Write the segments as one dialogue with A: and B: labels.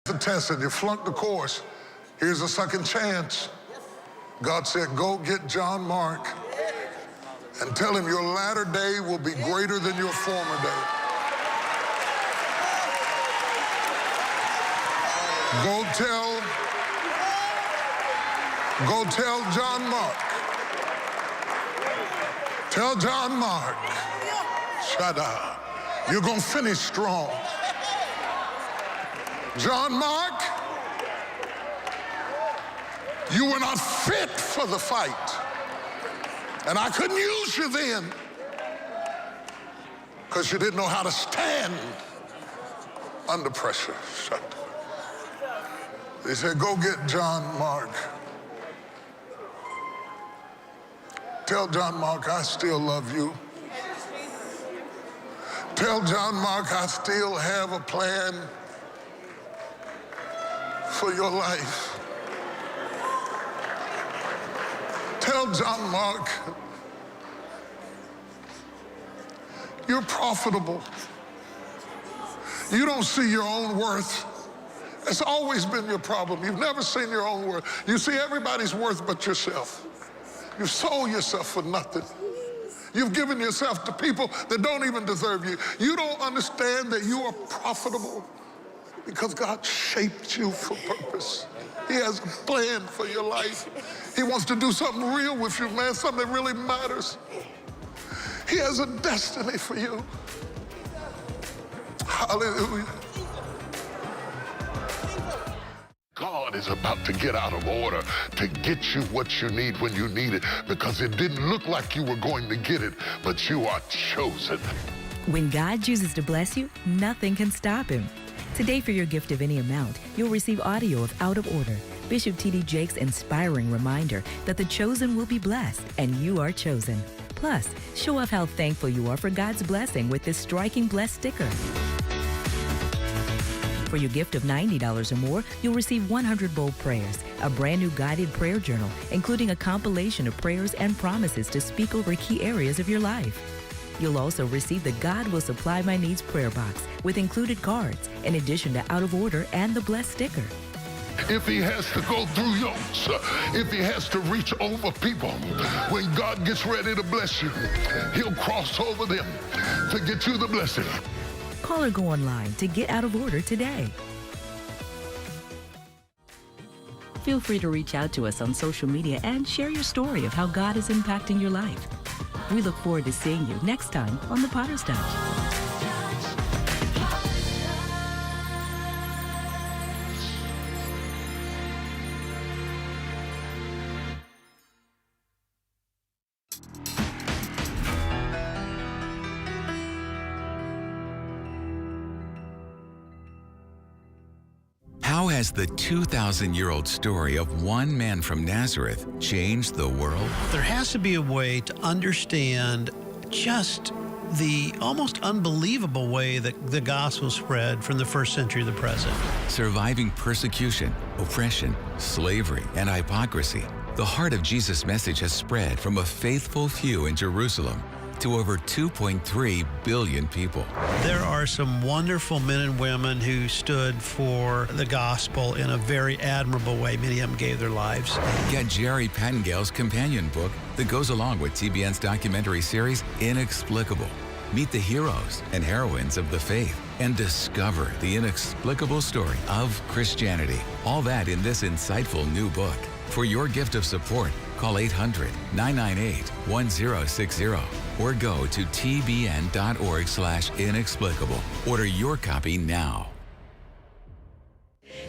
A: The test and you flunked the course. Here's a second chance. God said, go get John Mark and tell him your latter day will be greater than your former day. Go tell John Mark. Tell John Mark, shut up. You're gonna finish strong. John Mark, you were not fit for the fight. And I couldn't use you then because you didn't know how to stand under pressure. Shut up. They said, go get John Mark. Tell John Mark I still love you. Tell John Mark I still have a plan for your life. Tell John Mark you're profitable. You don't see your own worth. It's always been your problem. You've never seen your own worth. You see everybody's worth but yourself. You've sold yourself for nothing. You've given yourself to people that don't even deserve you. You don't understand that you are profitable because God shaped you for purpose. He has a plan for your life. He wants to do something real with you, man, something that really matters. He has a destiny for you. Hallelujah. God is about to get out of order to get you what you need when you need it, because it didn't look like you were going to get it, but you are chosen.
B: When God chooses to bless you, nothing can stop him. Today, for your gift of any amount, you'll receive audio of Out of Order, Bishop T.D. Jakes' inspiring reminder that the chosen will be blessed and you are chosen. Plus, show off how thankful you are for God's blessing with this striking blessed sticker. For your gift of $90 or more, you'll receive 100 bold prayers, a brand new guided prayer journal, including a compilation of prayers and promises to speak over key areas of your life. You'll also receive the God Will Supply My Needs prayer box with included cards, in addition to Out of Order and the blessed sticker.
A: If he has to go through yokes, if he has to reach over people, when God gets ready to bless you, he'll cross over them to get you the blessing.
B: Call or go online to get Out of Order today. Feel free to reach out to us on social media and share your story of how God is impacting your life. We look forward to seeing you next time on The Potter's Touch.
C: How has the 2,000-year-old story of one man from Nazareth changed the world?
D: There has to be a way to understand just the almost unbelievable way that the gospel spread from the first century to the present.
C: Surviving persecution, oppression, slavery, and hypocrisy, the heart of Jesus' message has spread from a faithful few in Jerusalem to over 2.3 billion people.
D: There are some wonderful men and women who stood for the gospel in a very admirable way. Many of them gave their lives.
C: Get Jerry Pattengale's companion book that goes along with TBN's documentary series, Inexplicable. Meet the heroes and heroines of the faith and discover the inexplicable story of Christianity. All that in this insightful new book. For your gift of support, call 800-998-1060 or go to tbn.org/inexplicable. Order your copy now.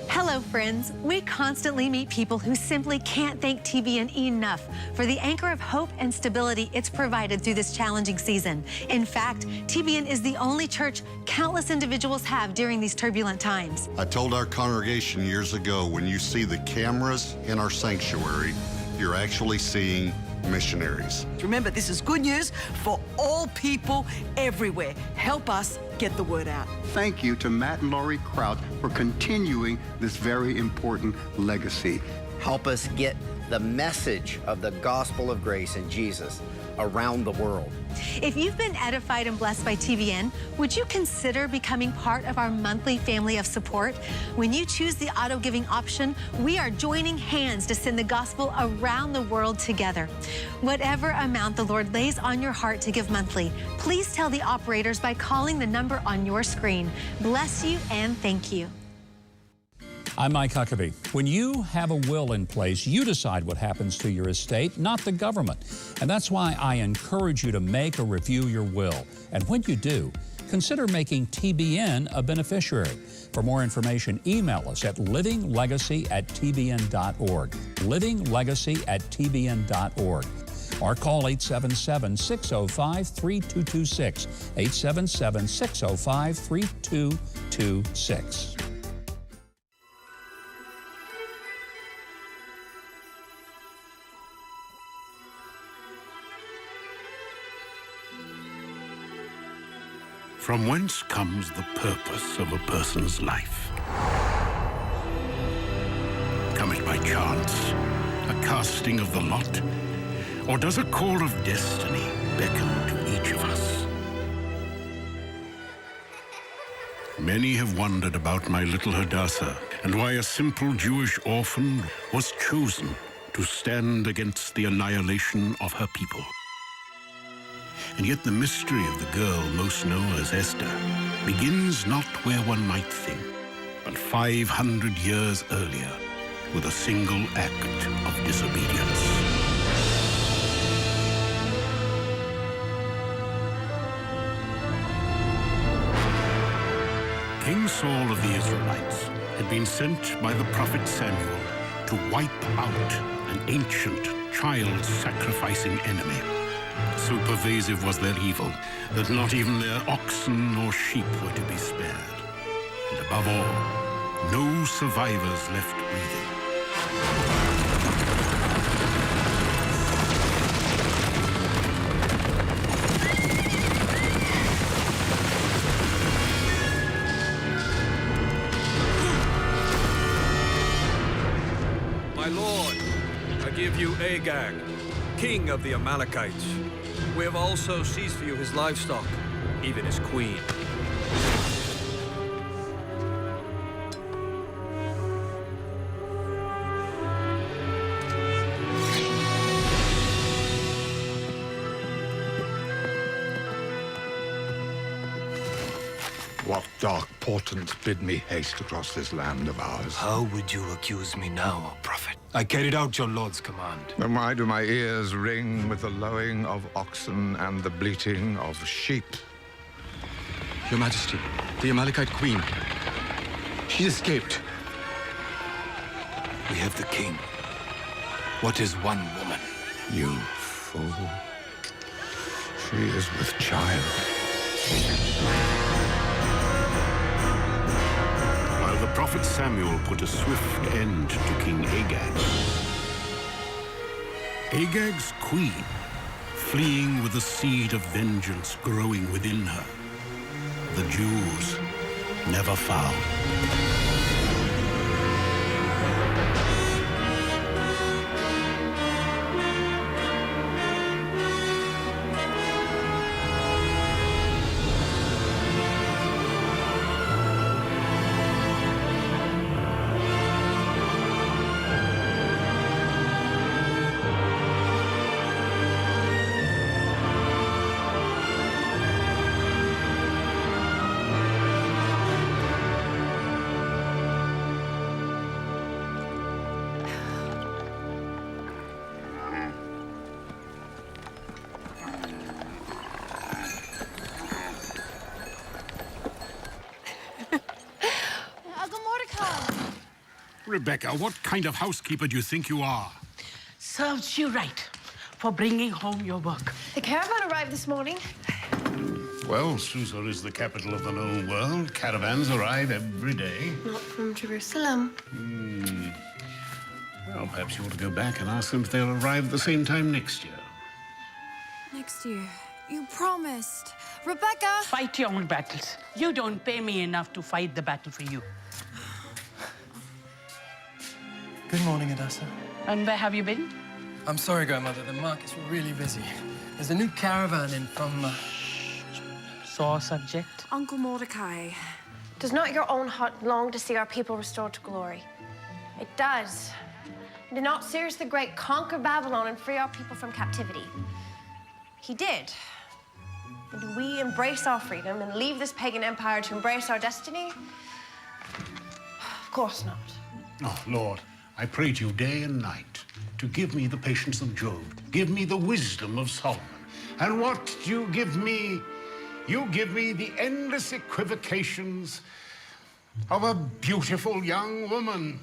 E: Hello, friends. We constantly meet people who simply can't thank TBN enough for the anchor of hope and stability it's provided through this challenging season. In fact, TBN is the only church countless individuals have during these turbulent times.
F: I told our congregation years ago, when you see the cameras in our sanctuary, you're actually seeing missionaries.
G: Remember, this is good news for all people everywhere. Help us get the word out.
H: Thank you to Matt and Laurie Kraut for continuing this very important legacy. Help us get the message of the gospel of grace in Jesus around the world.
E: If you've been edified and blessed by TBN, would you consider becoming part of our monthly family of support? When you choose the auto-giving option, we are joining hands to send the gospel around the world together. Whatever amount the Lord lays on your heart to give monthly, please tell the operators by calling the number on your screen. Bless you and thank you.
I: I'm Mike Huckabee. When you have a will in place, you decide what happens to your estate, not the government. And that's why I encourage you to make or review your will. And when you do, consider making TBN a beneficiary. For more information, email us at livinglegacy@tbn.org. livinglegacy@tbn.org. Or call 877-605-3226. 877-605-3226.
J: From whence comes the purpose of a person's life? Come it by chance, a casting of the lot, or does a call of destiny beckon to each of us? Many have wondered about my little Hadassah and why a simple Jewish orphan was chosen to stand against the annihilation of her people. And yet the mystery of the girl most known as Esther begins not where one might think, but 500 years earlier with a single act of disobedience. King Saul of the Israelites had been sent by the prophet Samuel to wipe out an ancient child-sacrificing enemy. So pervasive was their evil that not even their oxen or sheep were to be spared. And above all, no survivors left breathing.
K: My lord, I give you Agag, king of the Amalekites. We have also seized for you his livestock, even his queen.
L: What dark portents bid me haste across this land of ours?
M: How would you accuse me now, O prophet? I carried out your lord's command.
L: Then why do my ears ring with the lowing of oxen and the bleating of sheep?
M: Your Majesty, the Amalekite queen. She escaped. We have the king. What is one woman?
L: You fool. She is with child.
J: The prophet Samuel put a swift end to King Agag. Agag's queen, fleeing with the seed of vengeance growing within her, the Jews never found. Rebecca, what kind of housekeeper do you think you are?
N: Serves you right for bringing home your work.
O: The caravan arrived this morning.
J: Well, Susa is the capital of the known world. Caravans arrive every day.
O: Not from Jerusalem.
J: Well, perhaps you ought to go back and ask them if they'll arrive at the same time next year.
P: Next year. You promised. Rebecca!
N: Fight your own battles. You don't pay me enough to fight the battle for you.
Q: Good morning, Adasa.
N: And where have you been?
Q: I'm sorry, Grandmother. The market's really busy. There's a new caravan in from...
N: Sore subject.
O: Uncle Mordecai, does not your own heart long to see our people restored to glory? It does. Did not Cyrus the Great conquer Babylon and free our people from captivity? He did. And do we embrace our freedom and leave this pagan empire to embrace our destiny? Of course not.
J: Oh, Lord, I pray to you day and night to give me the patience of Job, give me the wisdom of Solomon. And what do you give me? You give me the endless equivocations of a beautiful young woman.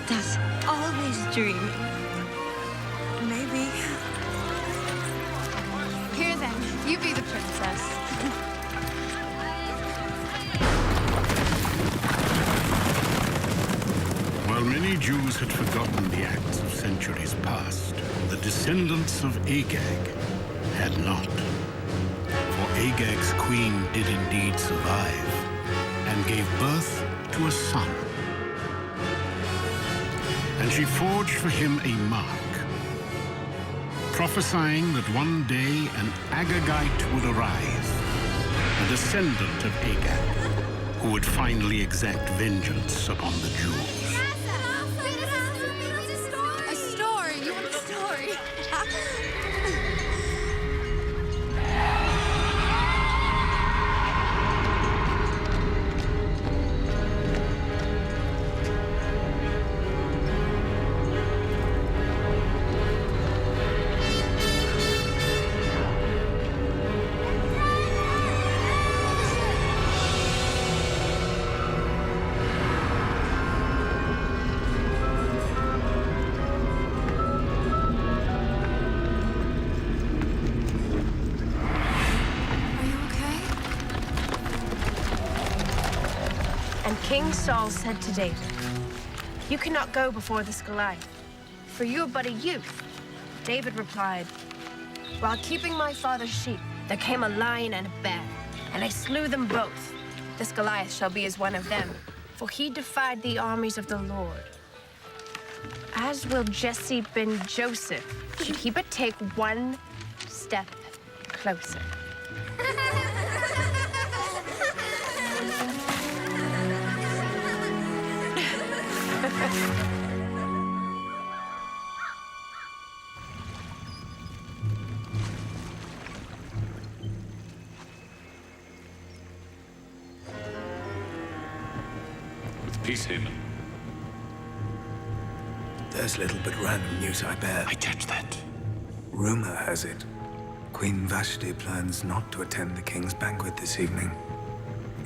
R: Does always dreaming.
P: Maybe. Here then, you be the princess.
J: While many Jews had forgotten the acts of centuries past, the descendants of Agag had not. For Agag's queen did indeed survive and gave birth to a son. And she forged for him a mark, prophesying that one day an Agagite would arise, a descendant of Agag, who would finally exact vengeance upon the Jews.
P: A story. You want a story?
O: King Saul said to David, "You cannot go before this Goliath, for you are but a youth." David replied, "While keeping my father's sheep, there came a lion and a bear, and I slew them both. This Goliath shall be as one of them, for he defied the armies of the Lord. As will Jesse ben Joseph, should he but take one step closer."
M: With peace, Haman.
S: There's little but random news, I bear.
M: I judge that.
S: Rumor has it, Queen Vashti plans not to attend the king's banquet this evening,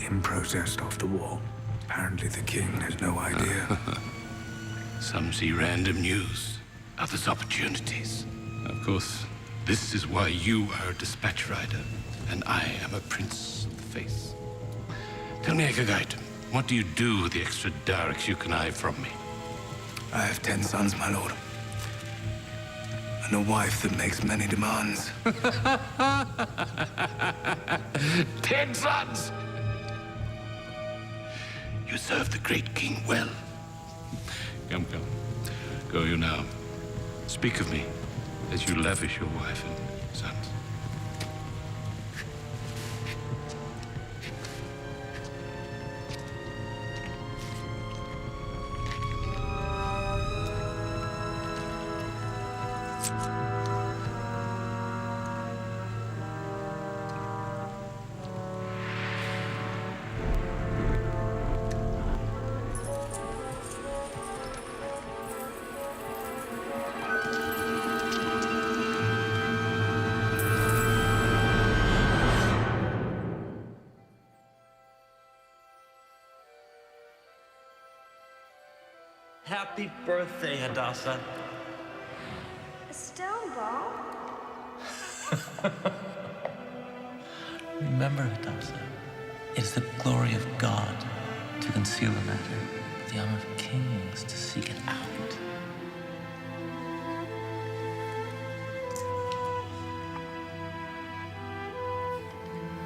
S: in protest of the war. Apparently the king has no idea.
M: Some see random news, others opportunities. Of course, this is why you are a dispatch rider, and I am a prince of the faith. Tell me, Agagite, what do you do with the extra darks you connive from me?
S: I have 10 sons, my lord. And a wife that makes many demands.
M: 10 sons! You serve the great king well. Come, come. Go you now. Speak of me as you lavish your wife and sons.
T: Happy birthday, Hadassah.
O: A stone ball?
T: Remember, Hadassah, it is the glory of God to conceal the matter, the honor of kings to seek it out.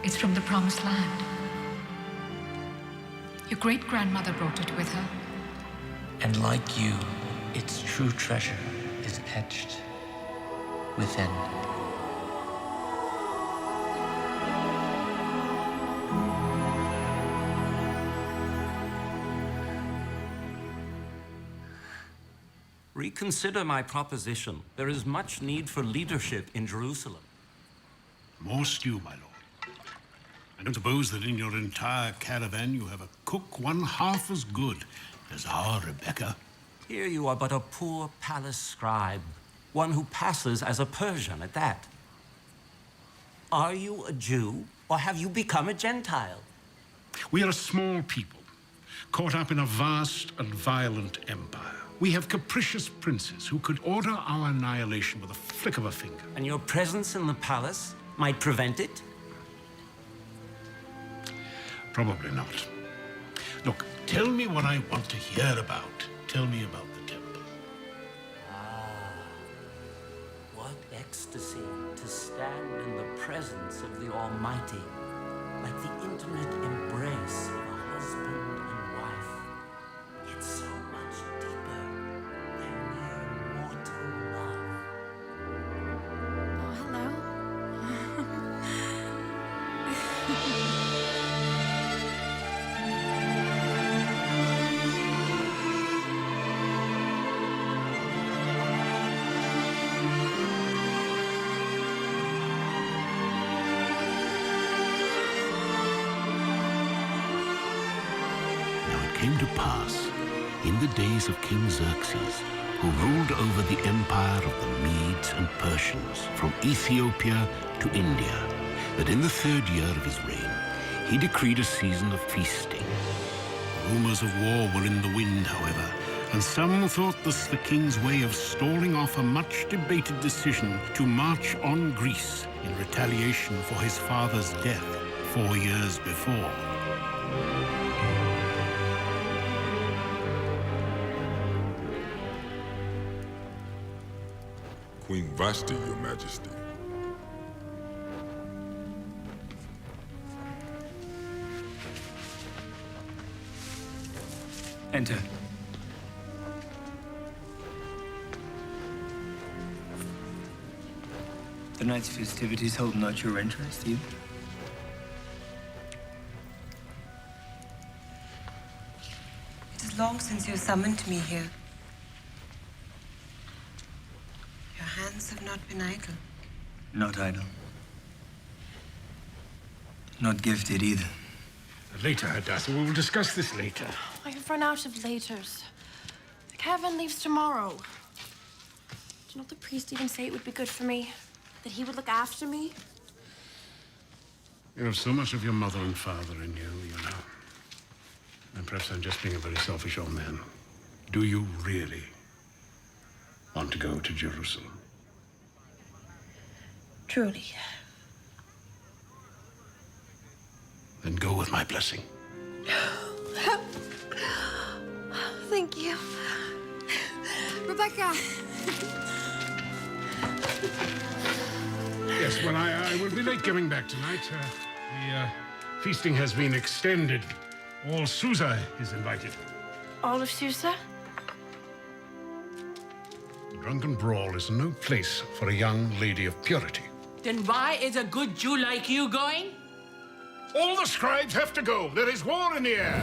U: It's from the Promised Land. Your great-grandmother brought it with her.
T: And like you, its true treasure is etched within.
V: Reconsider my proposition. There is much need for leadership in Jerusalem.
J: More stew, my lord. I don't suppose that in your entire caravan you have a cook one half as good as our Rebecca.
V: Here you are but a poor palace scribe, one who passes as a Persian at that. Are you a Jew, or have you become a Gentile?
J: We are a small people, caught up in a vast and violent empire. We have capricious princes who could order our annihilation with a flick of a finger.
V: And your presence in the palace might prevent it?
J: Probably not. Look, tell me what I want to hear about. Tell me about the temple.
V: What ecstasy to stand in the presence of the Almighty, like the intimate embrace of a husband and wife. It's so much deeper than mere mortal love.
P: Oh, hello.
J: It came to pass, in the days of King Xerxes, who ruled over the empire of the Medes and Persians from Ethiopia to India, that in the 3rd year of his reign, he decreed a season of feasting. Rumors of war were in the wind, however, and some thought this the king's way of stalling off a much-debated decision to march on Greece in retaliation for his father's death 4 years before.
W: Queen Vashti, Your Majesty.
S: Enter. Tonight's festivities hold not your interest, either.
X: It is long since you summoned me here. Your hands have not been idle.
S: Not idle. Not gifted either.
J: Later, Hadassah. We will discuss this later.
O: I have run out of laters. The caravan leaves tomorrow. Did not the priest even say it would be good for me? That he would look after me?
J: You have so much of your mother and father in you, you know. And perhaps I'm just being a very selfish old man. Do you really want to go to Jerusalem?
O: Truly.
J: Then go with my blessing.
P: Thank you. Rebecca!
J: Yes, well, I will be late coming back tonight. The feasting has been extended. All Susa is invited.
O: All of Susa?
J: The drunken brawl is no place for a young lady of purity.
N: Then why is a good Jew like you going?
J: All the scribes have to go. There is war in the air.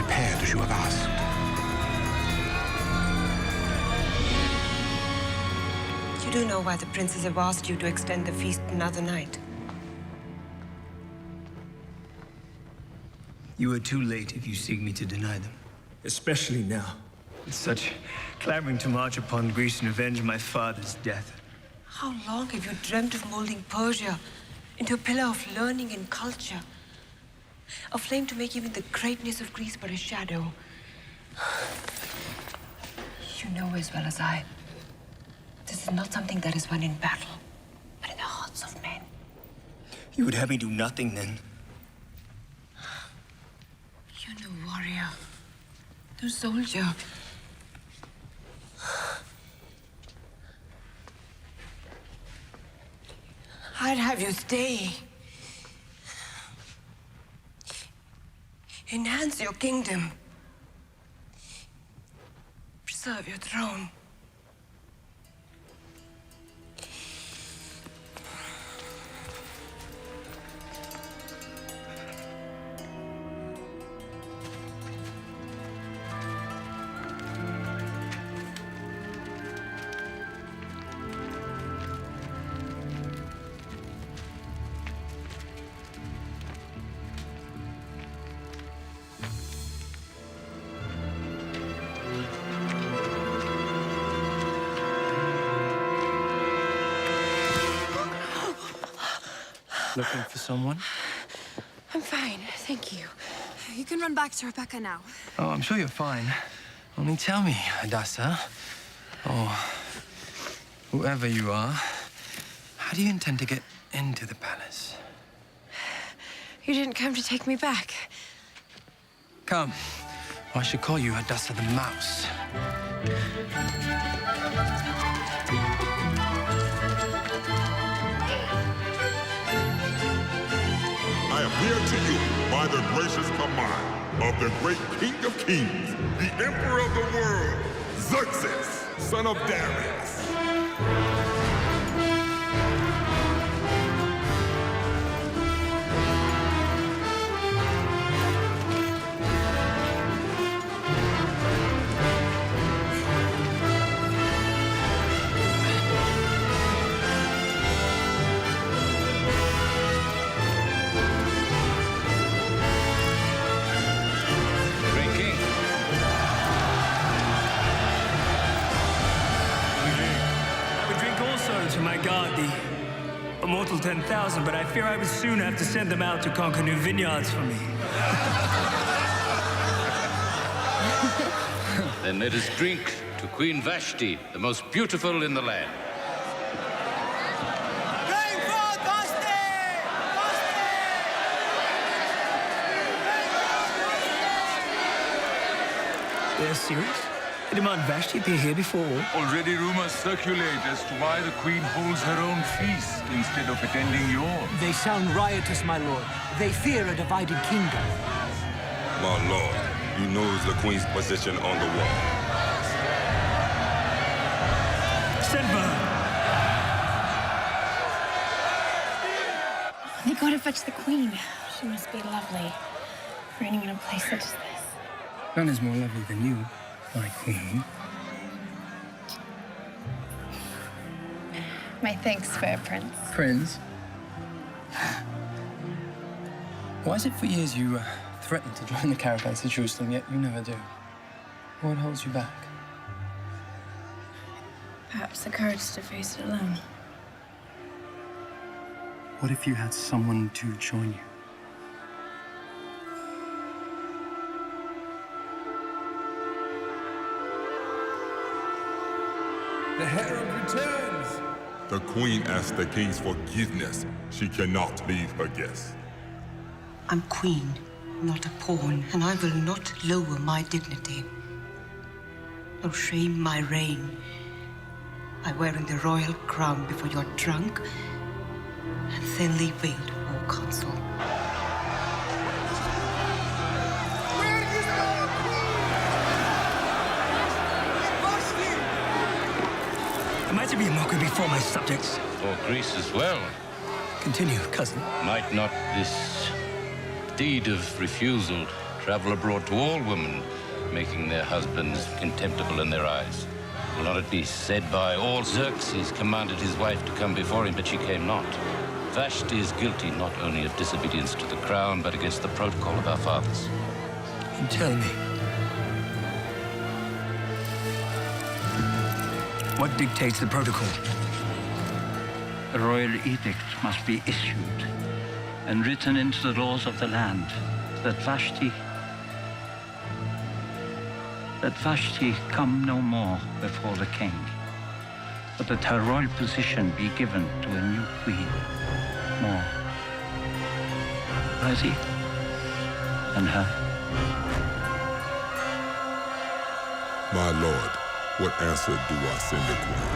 L: prepared as you have asked.
X: You do know why the princes have asked you to extend the feast another night.
A: You are too late if you seek me to deny them. Especially now. With such clamoring to march upon Greece and avenge my father's death.
X: How long have you dreamt of molding Persia into a pillar of learning and culture? A flame to make even the greatness of Greece but a shadow. You know as well as I, this is not something that is won in battle, but in the hearts of men.
A: You would have me do nothing then?
X: You're no warrior, no soldier. I'd have you stay. Enhance your kingdom. Preserve your throne.
A: Looking for someone?
O: I'm fine, thank you. You can run back to Rebecca now.
A: Oh, I'm sure you're fine. Only tell me, Hadassah, or whoever you are, how do you intend to get into the palace?
O: You didn't come to take me back.
A: Come, or I should call you Hadassah the Mouse.
W: I appear to you by the gracious command of the great King of Kings, the Emperor of the world, Xerxes, son of Darius.
A: To my god, the immortal 10,000, but I fear I would soon have to send them out to conquer new vineyards for me.
M: Then let us drink to Queen Vashti, the most beautiful in the land.
A: They're serious? They demand Vashti appear here before all?
B: Already rumors circulate as to why the Queen holds her own feast instead of attending yours.
C: They sound riotous, my lord. They fear a divided kingdom.
W: My lord, he knows the Queen's position on the wall.
A: Send for her.
O: They gotta fetch the queen. She must be lovely, reigning in a place such as this.
A: None is more lovely than you, my queen.
O: My thanks, fair prince.
A: Prince? Why is it for years you threatened to join the caravans to Jerusalem, yet you never do? What holds you back?
O: Perhaps the courage to face it alone.
A: What if you had someone to join you?
W: The herald returns! The Queen asks the King's forgiveness. She cannot leave her guests.
X: I'm queen, not a pawn, and I will not lower my dignity. Nor shame my reign by wearing the royal crown before your drunk and thinly veiled war council.
A: Am I to be a mockery before my subjects?
M: For Greece as well.
A: Continue, cousin.
M: Might not this deed of refusal travel abroad to all women, making their husbands contemptible in their eyes. Will not it be said by all, Xerxes commanded his wife to come before him, but she came not. Vashti is guilty not only of disobedience to the crown, but against the protocol of our fathers.
A: And tell me, what dictates the protocol?
D: A royal edict must be issued and written into the laws of the land that Vashti come no more before the king, but that her royal position be given to a new queen, more worthy than her.
W: My lord, what answer do I send the queen?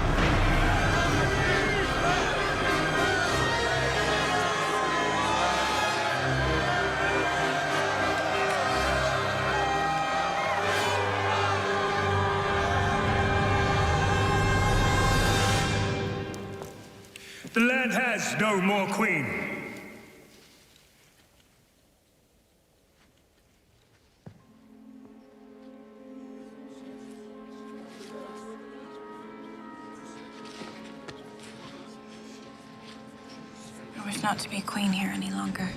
F: The land has no more queen.
G: I wish not to be queen here any longer.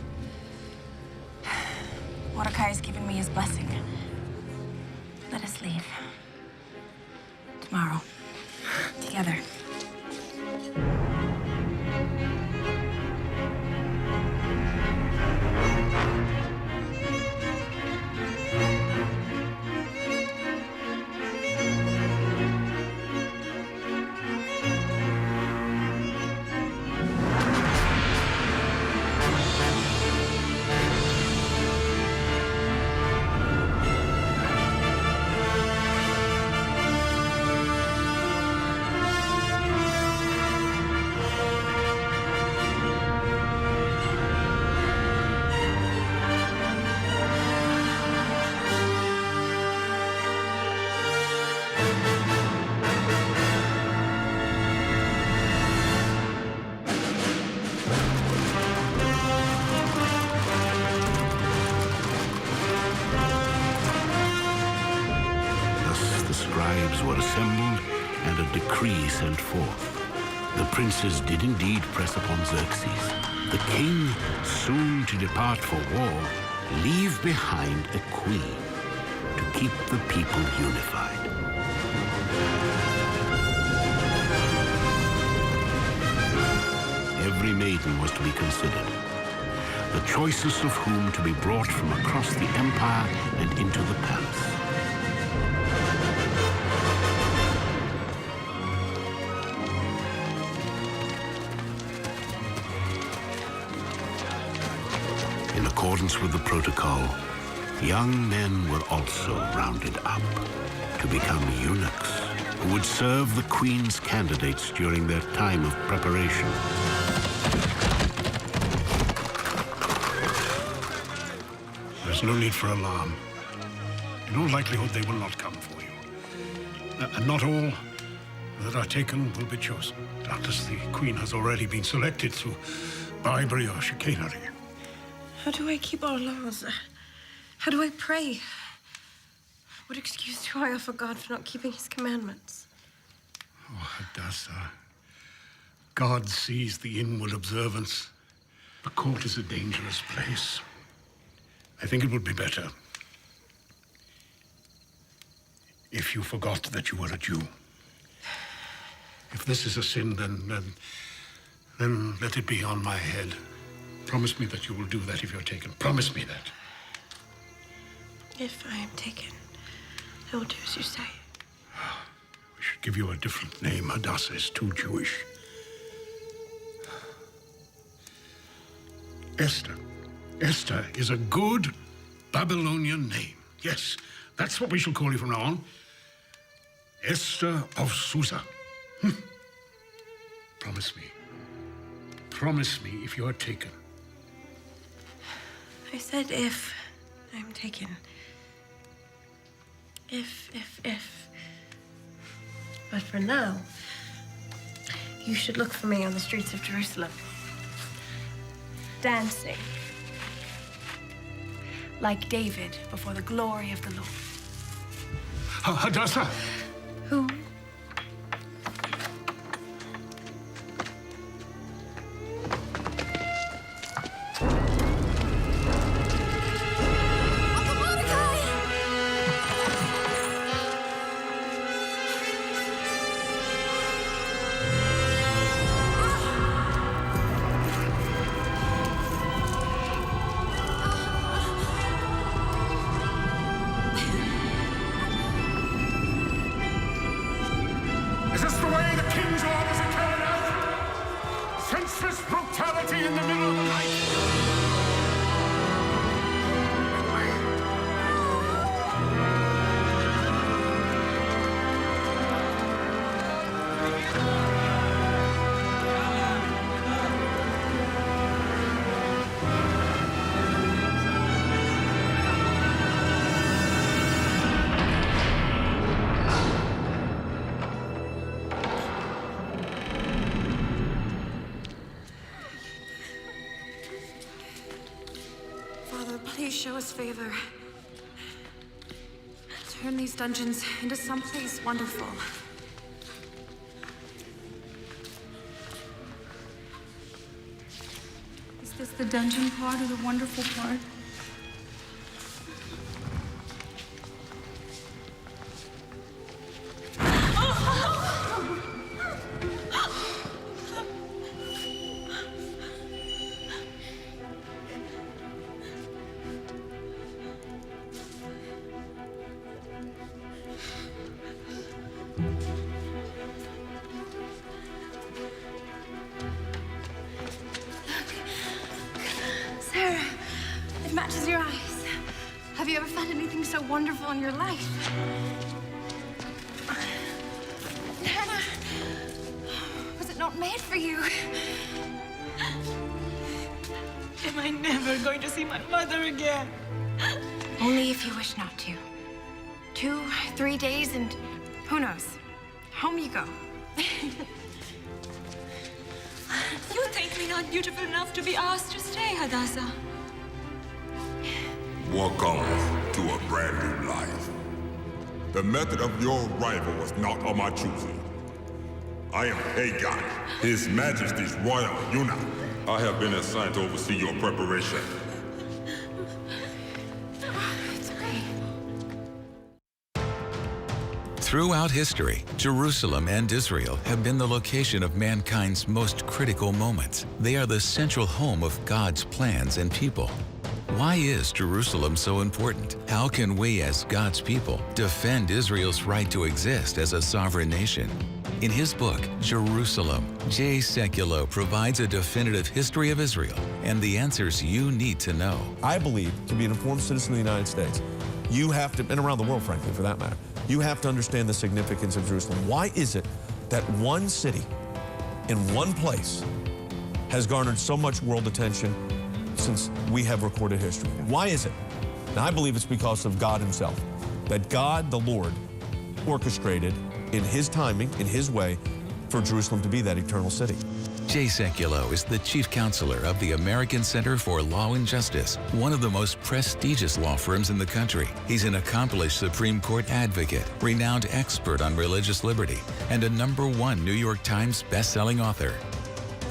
G: Mordecai has given me his blessing. Let us leave. Tomorrow. Together.
J: Were assembled and a decree sent forth. The princes did indeed press upon Xerxes. The king, soon to depart for war, leave behind a queen to keep the people unified. Every maiden was to be considered, the choicest of whom to be brought from across the empire and into the palace. In accordance with the protocol, young men were also rounded up to become eunuchs who would serve the queen's candidates during their time of preparation. There's no need for alarm. In all likelihood, they will not come for you. And not all that are taken will be chosen. Doubtless the queen has already been selected through bribery or chicanery.
O: How do I keep our laws? How do I pray? What excuse do I offer God for not keeping his commandments?
J: Oh, Hadassah, God sees the inward observance. The court is a dangerous place. I think it would be better if you forgot that you were a Jew. If this is a sin, then let it be on my head. Promise me that you will do that if you're taken. Promise me that.
O: If I am taken, I will do as you say.
J: We should give you a different name. Hadassah is too Jewish. Esther. Esther is a good Babylonian name. Yes, that's what we shall call you from now on. Esther of Susa. Promise me. Promise me if you're taken.
O: I said if I'm taken. If. But for now, you should look for me on the streets of Jerusalem. Dancing.
G: like David before the glory of the Lord.
L: Hadassah!
G: Who?
L: Is this the way the king's orders are carried out? Senseless brutality in the middle of the night?
E: Father, please show us favor. Turn these dungeons into someplace wonderful.
U: Is this the dungeon part or the wonderful part?
E: Sarah, it matches your eyes. Have you ever found anything so wonderful in your life? Hannah, was it not made for you?
G: Am I never going to see my mother again?
O: Only if you wish not to. 2, 3 days, and who knows? Home you go.
R: You think me not beautiful enough to be asked to stay, Hadassah?
W: Welcome to a brand new life. The method of your arrival was not of my choosing. I am Hagon, His Majesty's Royal Eunuch. I have been assigned to oversee your preparation.
O: It's okay.
H: Throughout history, Jerusalem and Israel have been the location of mankind's most critical moments. They are the central home of God's plans and people. Why is Jerusalem so important? How can we, as God's people, defend Israel's right to exist as a sovereign nation? In his book, Jerusalem, Jay Sekulow provides a definitive history of Israel and the answers you need to know.
I: I believe, to be an informed citizen of the United States, you have to, and around the world, frankly, for that matter, you have to understand the significance of Jerusalem. Why is it that one city in one place has garnered so much world attention since we have recorded history? Why is it? Now, I believe it's because of God himself, that God, the Lord, orchestrated in his timing, in his way, for Jerusalem to be that eternal city.
H: Jay Sekulow is the chief counselor of the American Center for Law and Justice, one of the most prestigious law firms in the country. He's an accomplished Supreme Court advocate, renowned expert on religious liberty, and a #1 New York Times best-selling author.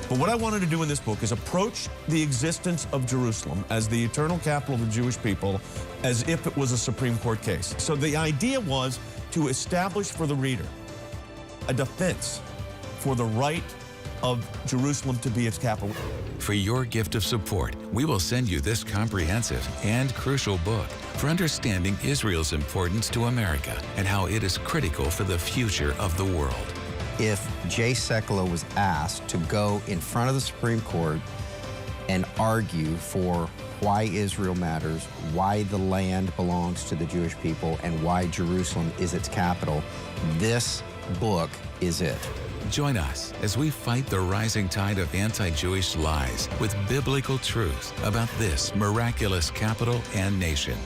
I: But what I wanted to do in this book is approach the existence of Jerusalem as the eternal capital of the Jewish people as if it was a Supreme Court case. So the idea was to establish for the reader a defense for the right of Jerusalem to be its capital.
H: For your gift of support, we will send you this comprehensive and crucial book for understanding Israel's importance to America and how it is critical for the future of the world.
K: If Jay Sekulow was asked to go in front of the Supreme Court and argue for why Israel matters, why the land belongs to the Jewish people, and why Jerusalem is its capital, this book is it.
H: Join us as we fight the rising tide of anti-Jewish lies with biblical truths about this miraculous capital and nation.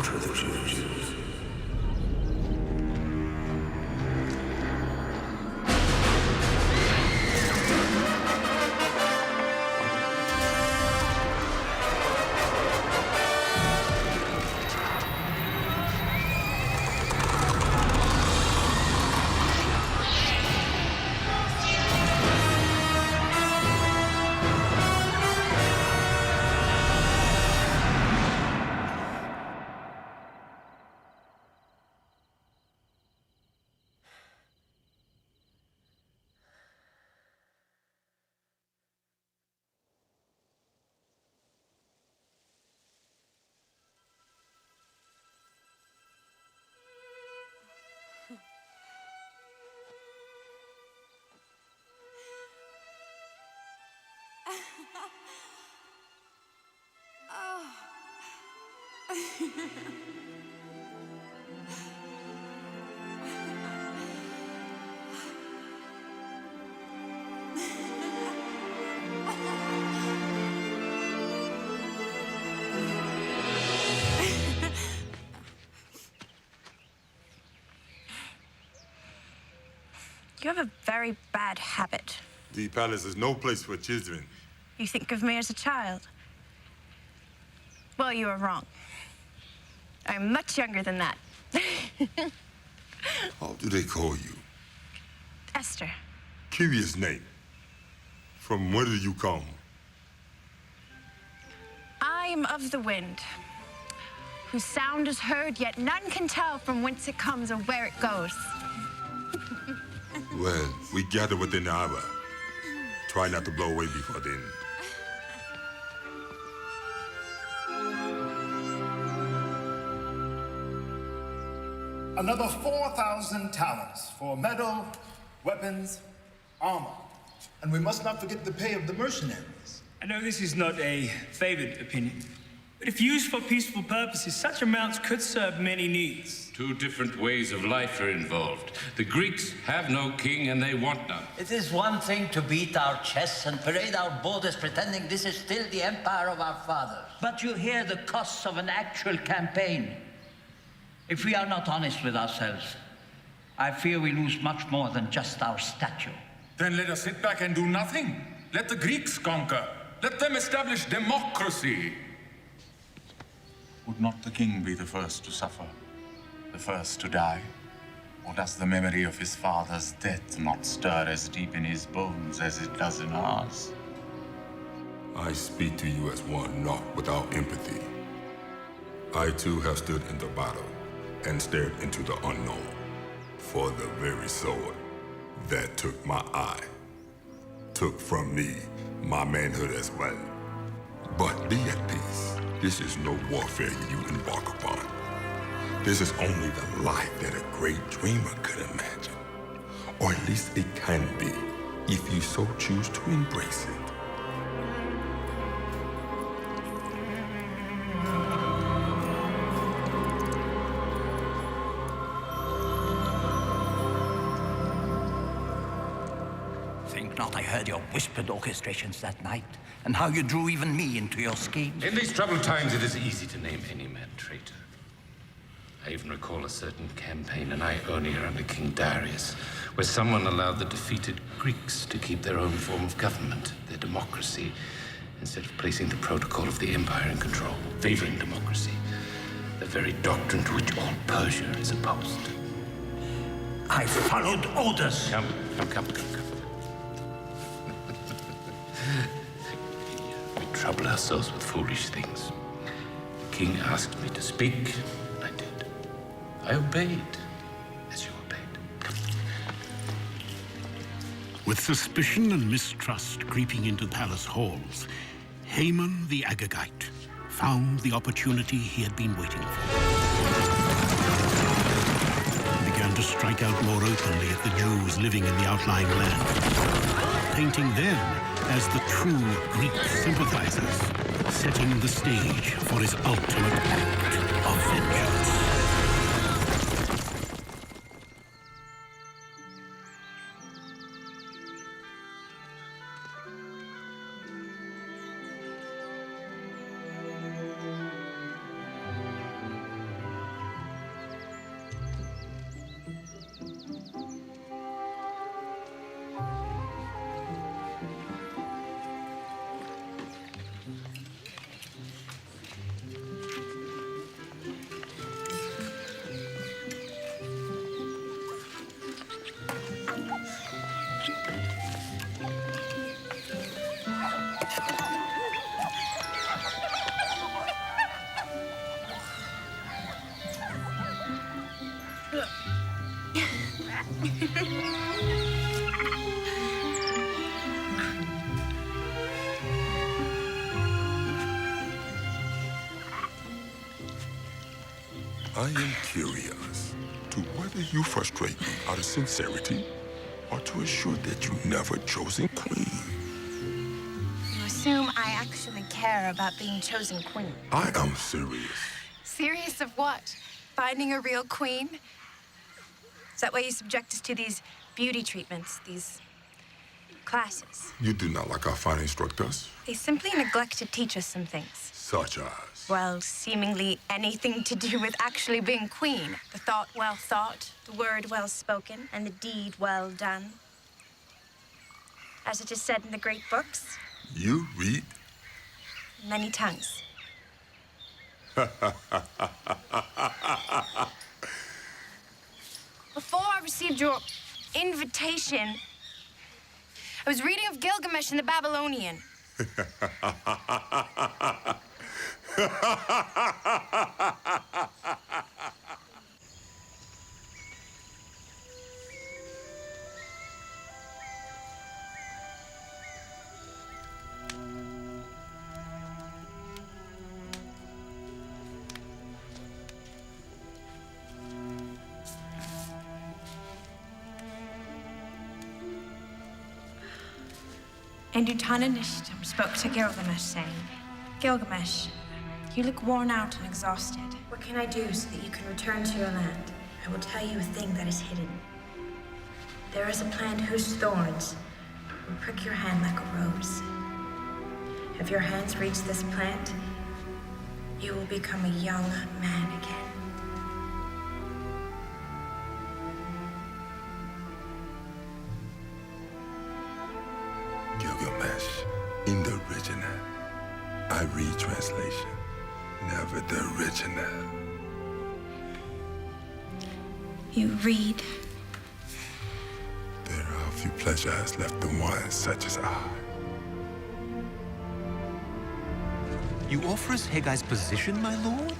Q: slaughter the Jews.
G: You have a very bad habit.
W: The palace is no place for children.
G: You think of me as a child. Well, you are wrong. I'm much younger than that.
W: How do they call you?
G: Esther.
W: Curious name. From where do you come?
G: I'm of the wind, whose sound is heard, yet none can tell from whence it comes or where it goes.
W: Well, we gather within the hour. Try not to blow away before then.
S: Another 4,000 talents for metal, weapons, armor. And we must not forget the pay of the mercenaries.
F: I know this is not a favored opinion, but if used for peaceful purposes, such amounts could serve many needs.
M: Two different ways of life are involved. The Greeks have no king and they want none.
D: It is one thing to beat our chests and parade our borders pretending this is still the empire of our fathers. But you hear the costs of an actual campaign. If we are not honest with ourselves, I fear we lose much more than just our stature.
B: Then let us sit back and do nothing. Let the Greeks conquer. Let them establish democracy.
T: Would not the king be the first to suffer? The first to die? Or does the memory of his father's death not stir as deep in his bones as it does in ours?
W: I speak to you as one not without empathy. I too have stood in the battle and stared into the unknown for the very sword that took my eye, took from me my manhood as well. But be at peace. This is no warfare you embark upon. This is only the life that a great dreamer could imagine. Or at least it can be, if you so choose to embrace it.
D: Think not I heard your whispered orchestrations that night, and how you drew even me into your schemes.
M: In these troubled times, it is easy to name any man traitor. I even recall a certain campaign in Ionia under King Darius, where someone allowed the defeated Greeks to keep their own form of government, their democracy, instead of placing the protocol of the empire in control, favoring democracy, the very doctrine to which all Persia is opposed.
D: I followed orders.
M: Come. We trouble ourselves with foolish things. The king asked me to speak, and I did. I obeyed, as you obeyed.
J: With suspicion and mistrust creeping into palace halls, Haman the Agagite found the opportunity he had been waiting for. He began to strike out more openly at the Jews living in the outlying land, painting them as the true Greek sympathizers, setting the stage for his ultimate act of vengeance.
W: I am curious to whether you frustrate me out of sincerity or to assure that you never chosen queen.
G: You assume I actually care about being chosen queen.
W: I am serious.
G: Serious of what? Finding a real queen? Is that why you subject us to these beauty treatments, these classes?
W: You do not like our fine instructors?
G: They simply neglect to teach us some things.
W: Such as?
G: Well, seemingly anything to do with actually being queen. The thought well thought, the word well spoken, and the deed well done. As it is said in the great books.
W: You read?
G: Many tongues. Before I received your invitation, I was reading of Gilgamesh in the Babylonian. And Utananishtam spoke to Gilgamesh, saying, Gilgamesh, you look worn out and exhausted. What can I do so that you can return to your land? I will tell you a thing that is hidden. There is a plant whose thorns will prick your hand like a rose. If your hands reach this plant, you will become a young man again.
W: Gilgamesh, in the original. I read translation, never the original.
G: You read?
W: There are few pleasures left to one such as I.
N: You offer us Hagai's position, my lord?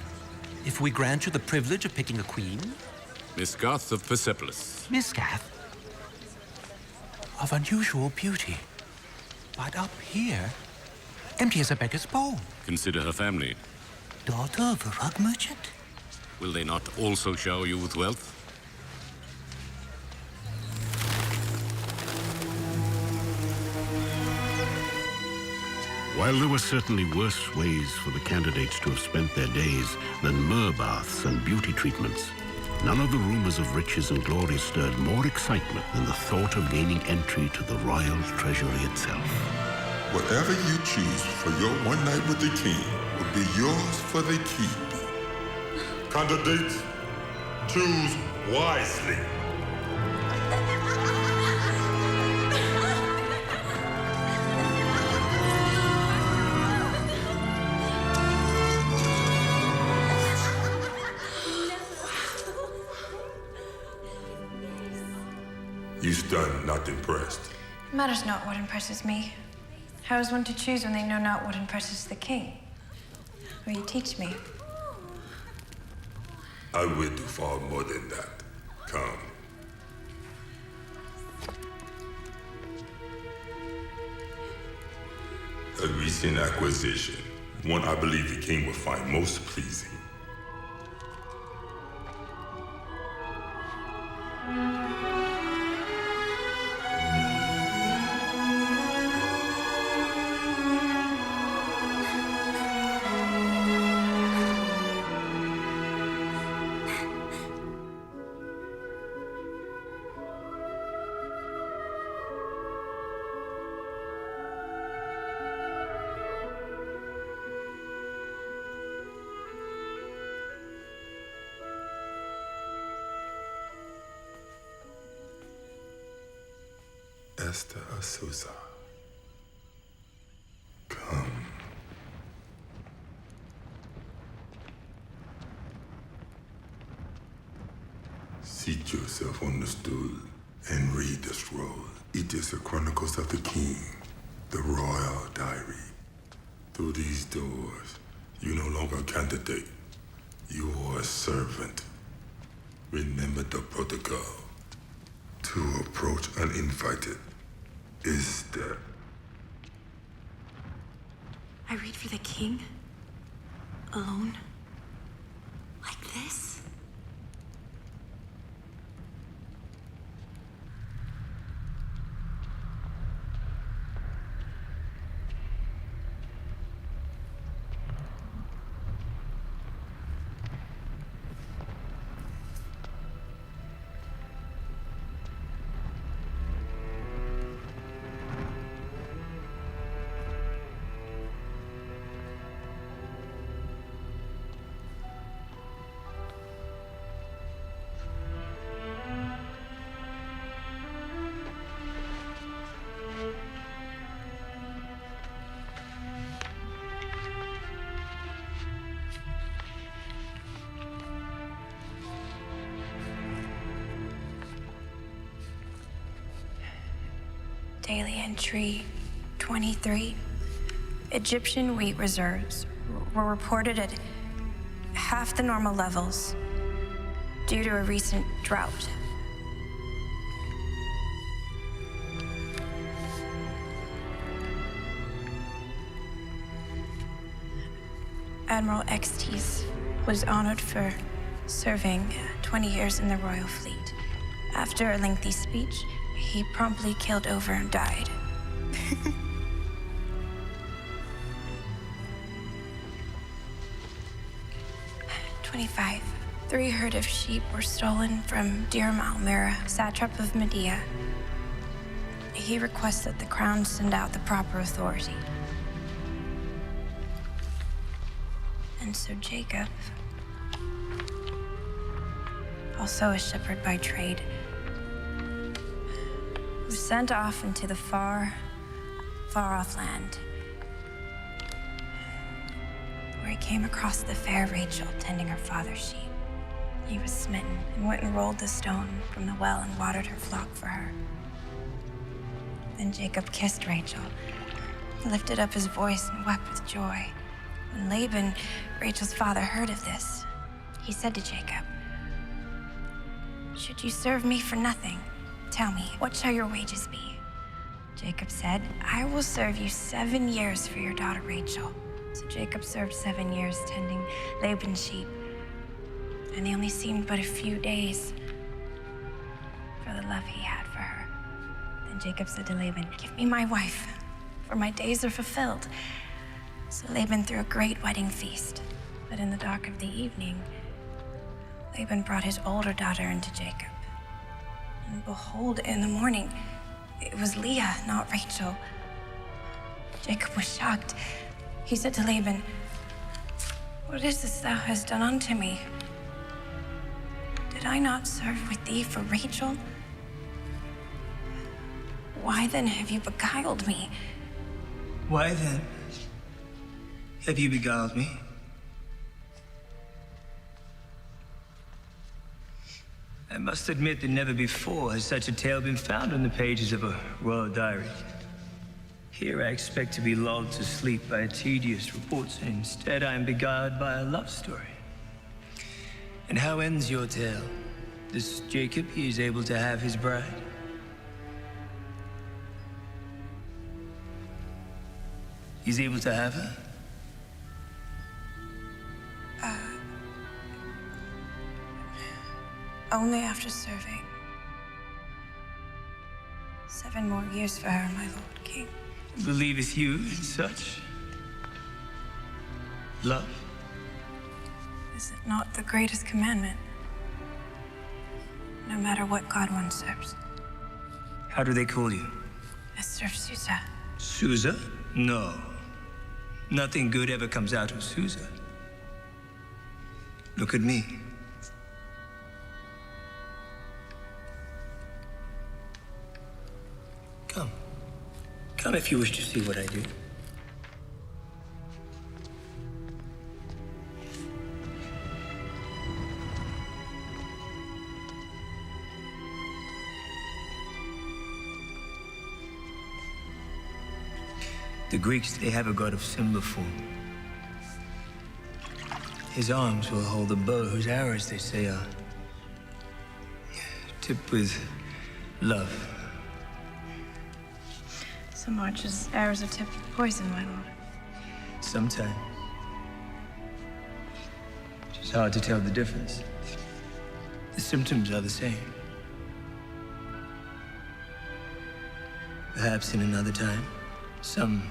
N: If we grant you the privilege of picking a queen?
M: Misgath of Persepolis.
N: Misgath? Of unusual beauty. But up here, empty as a beggar's bowl.
M: Consider her family.
N: Daughter of a rug merchant?
M: Will they not also shower you with wealth?
J: While there were certainly worse ways for the candidates to have spent their days than myrrh baths and beauty treatments, none of the rumors of riches and glory stirred more excitement than the thought of gaining entry to the royal treasury itself.
W: Whatever you choose for your one night with the king will be yours for the keep. Candidates, choose wisely. You stunned, not impressed.
G: It matters not what impresses me. How is one to choose when they know not what impresses the king? Will you teach me?
W: I will do far more than that. Come. A recent acquisition, one I believe the king will find most pleasing. Esther Asusa. Come. Seat yourself on the stool and read the scroll. It is the Chronicles of the King, the Royal Diary. Through these doors, you no longer a candidate. You are a servant. Remember the protocol. To approach uninvited is death.
G: I read for the king? Alone? Like this? Daily entry 23. Egyptian wheat reserves were reported at half the normal levels due to a recent drought. Admiral Xtes was honored for serving 20 years in the royal fleet. After a lengthy speech, he promptly keeled over and died. 25. 3 herd of sheep were stolen from Dir Malmira, satrap of Medea. He requests that the crown send out the proper authority. And so Jacob, also a shepherd by trade, was sent off into the far, far-off land, where he came across the fair Rachel tending her father's sheep. He was smitten and went and rolled the stone from the well and watered her flock for her. Then Jacob kissed Rachel, lifted up his voice and wept with joy. When Laban, Rachel's father, heard of this, he said to Jacob, "Should you serve me for nothing? Tell me, what shall your wages be?" Jacob said, "I will serve you 7 years for your daughter Rachel." So Jacob served 7 years tending Laban's sheep, and they only seemed but a few days for the love he had for her. Then Jacob said to Laban, "Give me my wife, for my days are fulfilled." So Laban threw a great wedding feast. But in the dark of the evening, Laban brought his older daughter into Jacob. And behold, in the morning, it was Leah, not Rachel. Jacob was shocked. He said to Laban, "What is this thou hast done unto me? Did I not serve with thee for Rachel? Why then have you beguiled me?"
F: Why then have you beguiled me? I must admit that never before has such a tale been found in the pages of a royal diary. Here I expect to be lulled to sleep by tedious reports, and instead I am beguiled by a love story. And how ends your tale? This Jacob, he is able to have his bride? He's able to have her?
G: Only after serving 7 more years for her, my lord king.
F: Believeth you in such love?
G: Is it not the greatest commandment? No matter what god one serves.
F: How do they call you?
G: I serve Susa.
F: Susa? No. Nothing good ever comes out of Susa. Look at me. Come. Come if you wish to see what I do. The Greeks, they have a god of similar form. His arms will hold a bow whose arrows, they say, are tipped with love.
G: Some archers' arrows are tipped with poison, my lord.
F: Sometimes. It's hard to tell the difference. The symptoms are the same. Perhaps in another time, some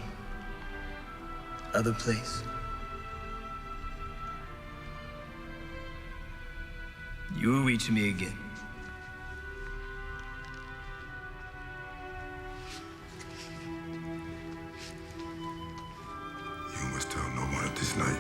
F: other place. You will reach me again.
W: You must tell no one of this night.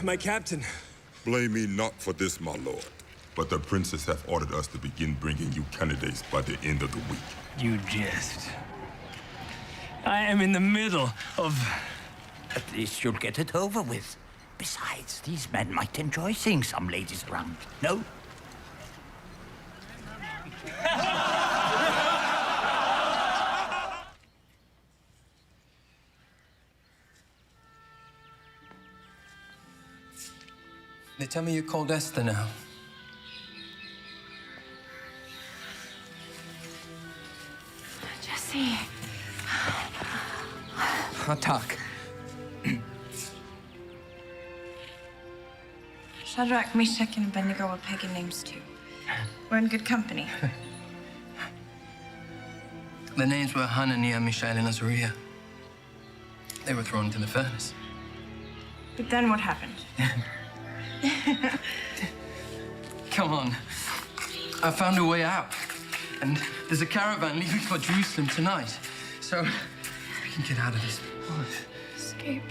F: My captain.
W: Blame me not for this, my lord. But the princes have ordered us to begin bringing you candidates by the end of the week.
F: You jest. I am in the middle of...
D: At least you'll get it over with. Besides, these men might enjoy seeing some ladies around. No?
A: They tell me you called Esther now.
G: Jesse.
A: Attack.
G: Shadrach, Meshach, and Abednego were pagan names too. We're in good company.
A: Their names were Hananiah, Mishael, and Azariah. They were thrown into the furnace.
G: But then what happened?
A: Come on. I found a way out. And there's a caravan leaving for Jerusalem tonight. So we can get out of this.
G: Escape.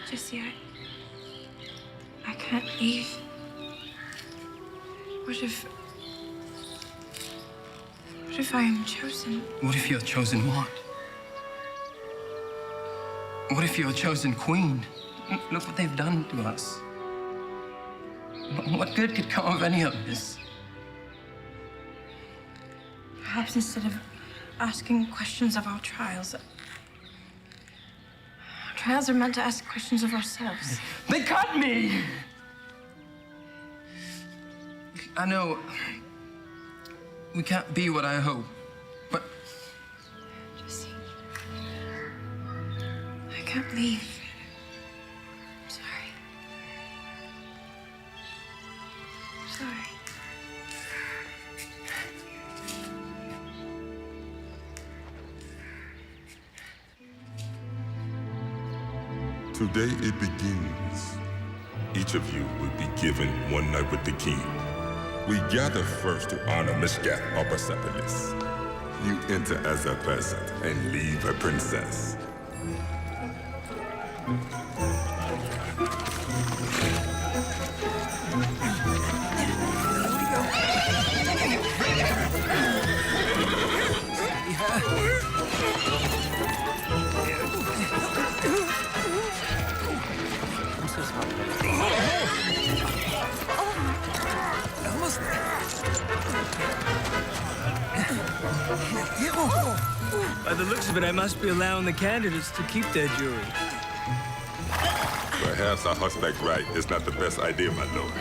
G: Jesse, I can't leave. What if I am chosen?
A: What if you're chosen what? What if you're chosen queen? Look what they've done to us. What good could come of any of this?
G: Perhaps instead of asking questions of our trials, trials are meant to ask questions of ourselves.
A: They cut me! I know we can't be what I hope, but...
G: Jesse, I can't leave. I'm sorry. I'm sorry.
W: Today it begins. Each of you will be given one night with the king. We gather first to honor Mishgath of Persepolis. You enter as a peasant and leave a princess.
A: I'm so sorry. Almost there.
F: By the looks of it, I must be allowing the candidates to keep their jewelry.
W: Perhaps our horseback ride is not the best idea, my lord.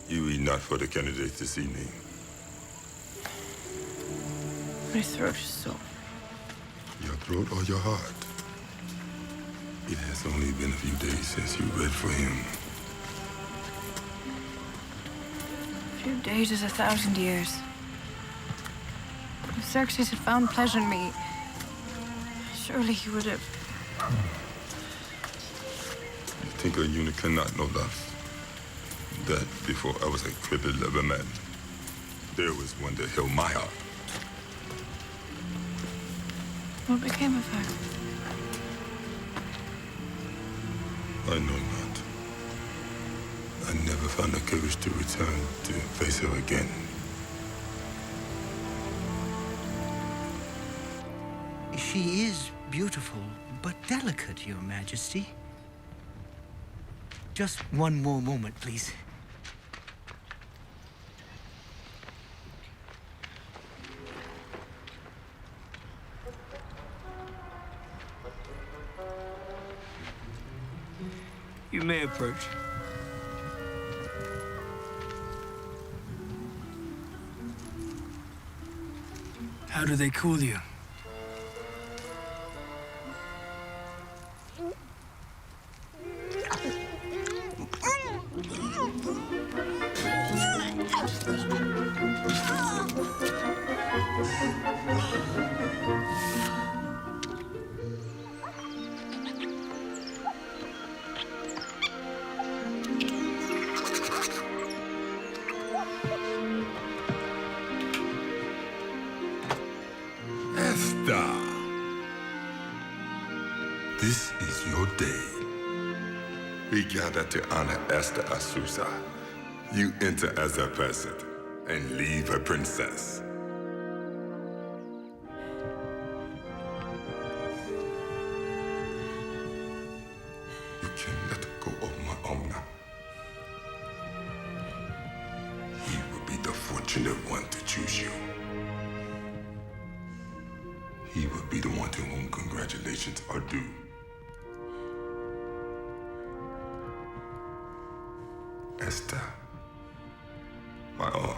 W: You eat not for the candidates this evening.
G: My throat is sore.
W: Your throat or your heart? It has only been a few days since you read for him.
G: A few days is 1,000 years. If Xerxes had found pleasure in me, surely he would have.
W: You think a eunuch cannot know love? That before I was a crippled lover man, there was one that held my heart.
G: What became of her?
W: I know not. I never found the courage to return to face her again.
D: She is beautiful, but delicate, Your Majesty. Just one more moment, please.
F: You may approach. How do they call you?
W: Esther! This is your day. We gather to honor Esther Asusa. You enter as a peasant and leave a princess. You can let go of my Omna. He will be the fortunate one to choose you. He will be the one to whom congratulations are due. Esther, my all.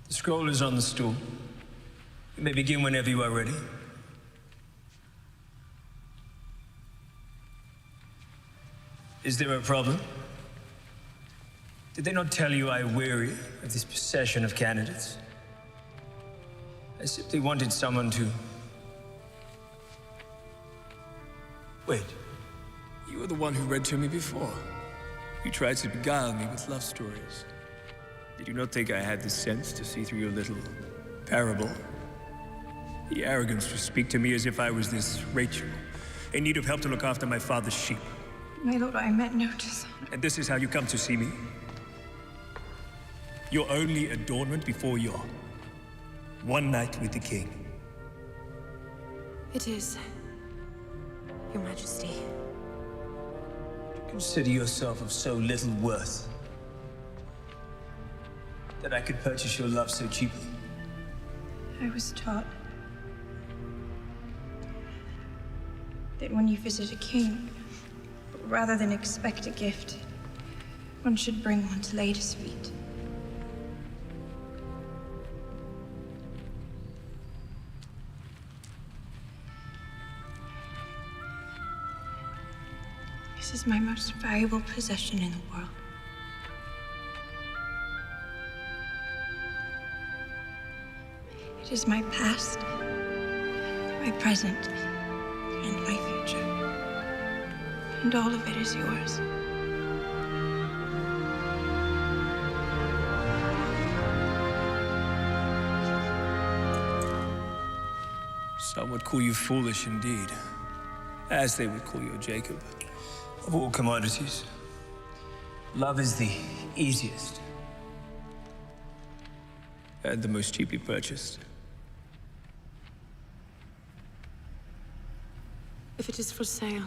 F: The scroll is on the stool. You may begin whenever you are ready. Is there a problem? Did they not tell you I weary of this procession of candidates? I simply wanted someone to... Wait. You were the one who read to me before. You tried to beguile me with love stories. Did you not think I had the sense to see through your little parable? The arrogance to speak to me as if I was this Rachel, in need of help to look after my father's sheep.
G: My lord, I meant no dishonor.
F: And this is how you come to see me? Your only adornment before your one night with the king.
G: It is, Your Majesty.
F: Consider yourself of so little worth that I could purchase your love so cheaply.
G: I was taught that when you visit a king, rather than expect a gift, one should bring one to lay at his feet. This is my most valuable possession in the world. It is my past, my present, and my future. And all of it is yours.
F: Some would call you foolish indeed, as they would call you Jacob. Of all commodities, love is the easiest and the most cheaply purchased.
R: If it is for sale,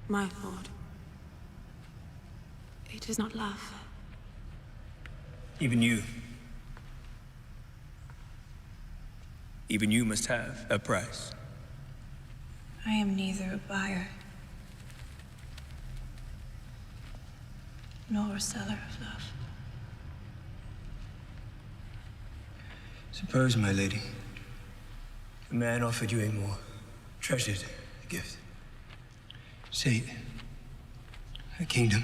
R: my lord, it is not love.
F: Even you must have a price.
G: I am neither a buyer nor a seller of love.
F: Suppose, my lady, a man offered you a more treasured gift. Say, a kingdom.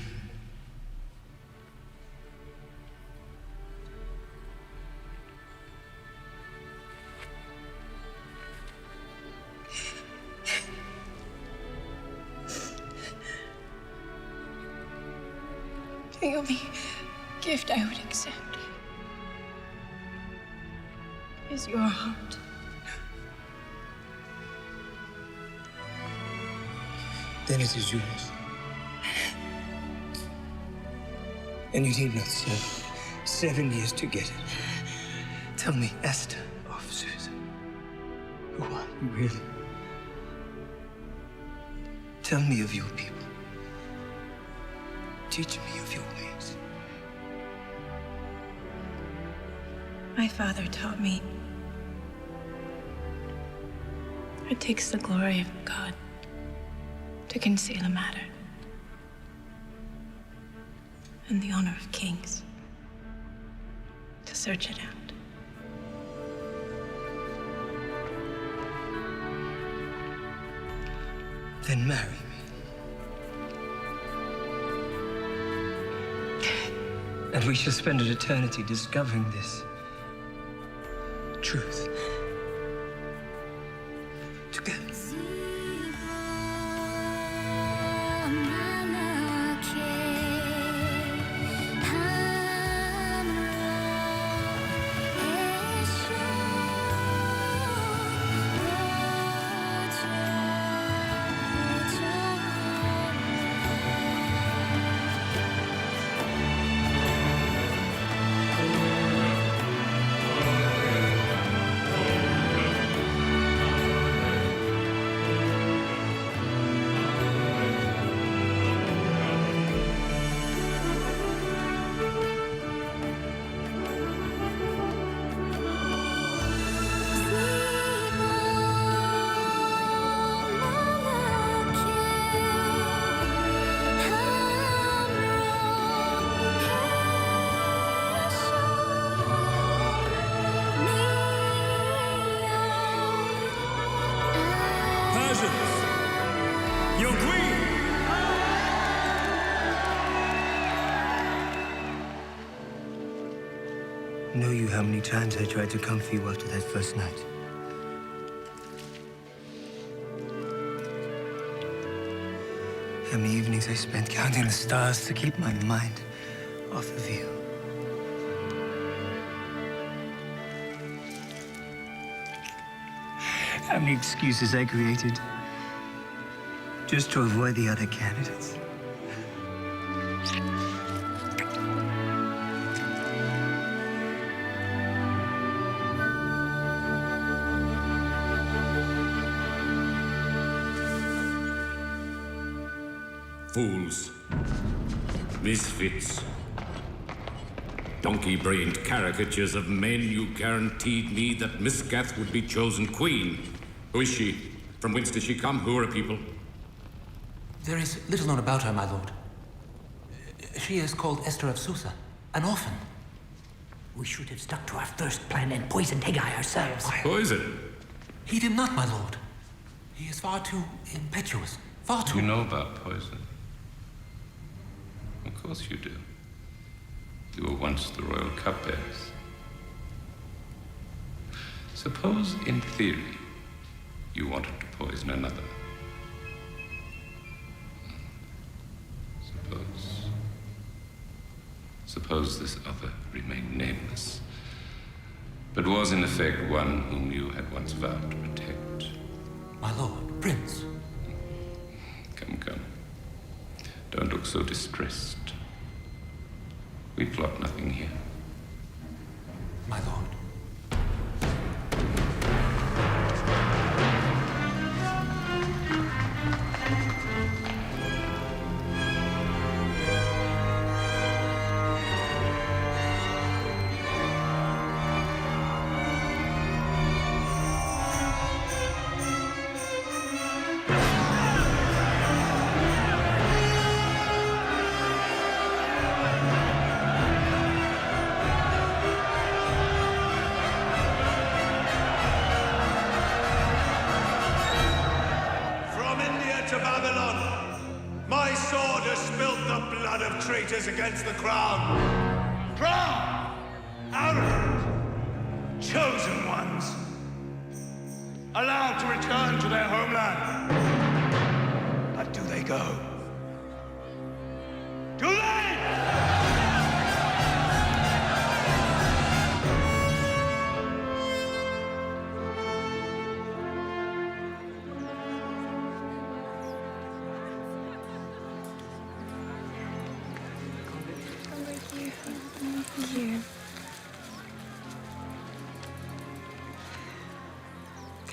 G: The only gift I would accept is your heart.
F: Then it is yours. And you need not serve 7 years to get it. Tell me, Esther of Susa, who are you really? Tell me of your people. Teach me of your ways.
G: My father taught me it takes the glory of God to conceal a matter, and the honor of kings to search it out.
F: Then marry me. And we shall spend an eternity discovering this truth together.
L: Your queen!
F: Know you how many times I tried to come for you after that first night? How many evenings I spent counting the stars to keep my mind off of you? How many excuses I created just to avoid the other candidates?
J: Fools. Misfits. Donkey-brained caricatures of men. You guaranteed me that Misgath would be chosen queen. Who is she? From whence does she come? Who are her people?
N: There is little known about her, my lord. She is called Esther of Susa, an orphan.
C: We should have stuck to our first plan and poisoned Haggai ourselves.
M: Poison?
N: Heed him not, my lord. He is far too impetuous. Far too...
M: You know about poison? Of course you do. You were once the royal cupbearers. Suppose, in theory, you wanted to poison another. Suppose this other remained nameless, but was in effect one whom you had once vowed to protect.
N: My lord, Prince.
M: Come, come. Don't look so distressed. We plot nothing here.
N: My lord.
L: Against the crown. Crown! Arrogant! Chosen ones! Allowed to return to their homeland. But do they go? Do they?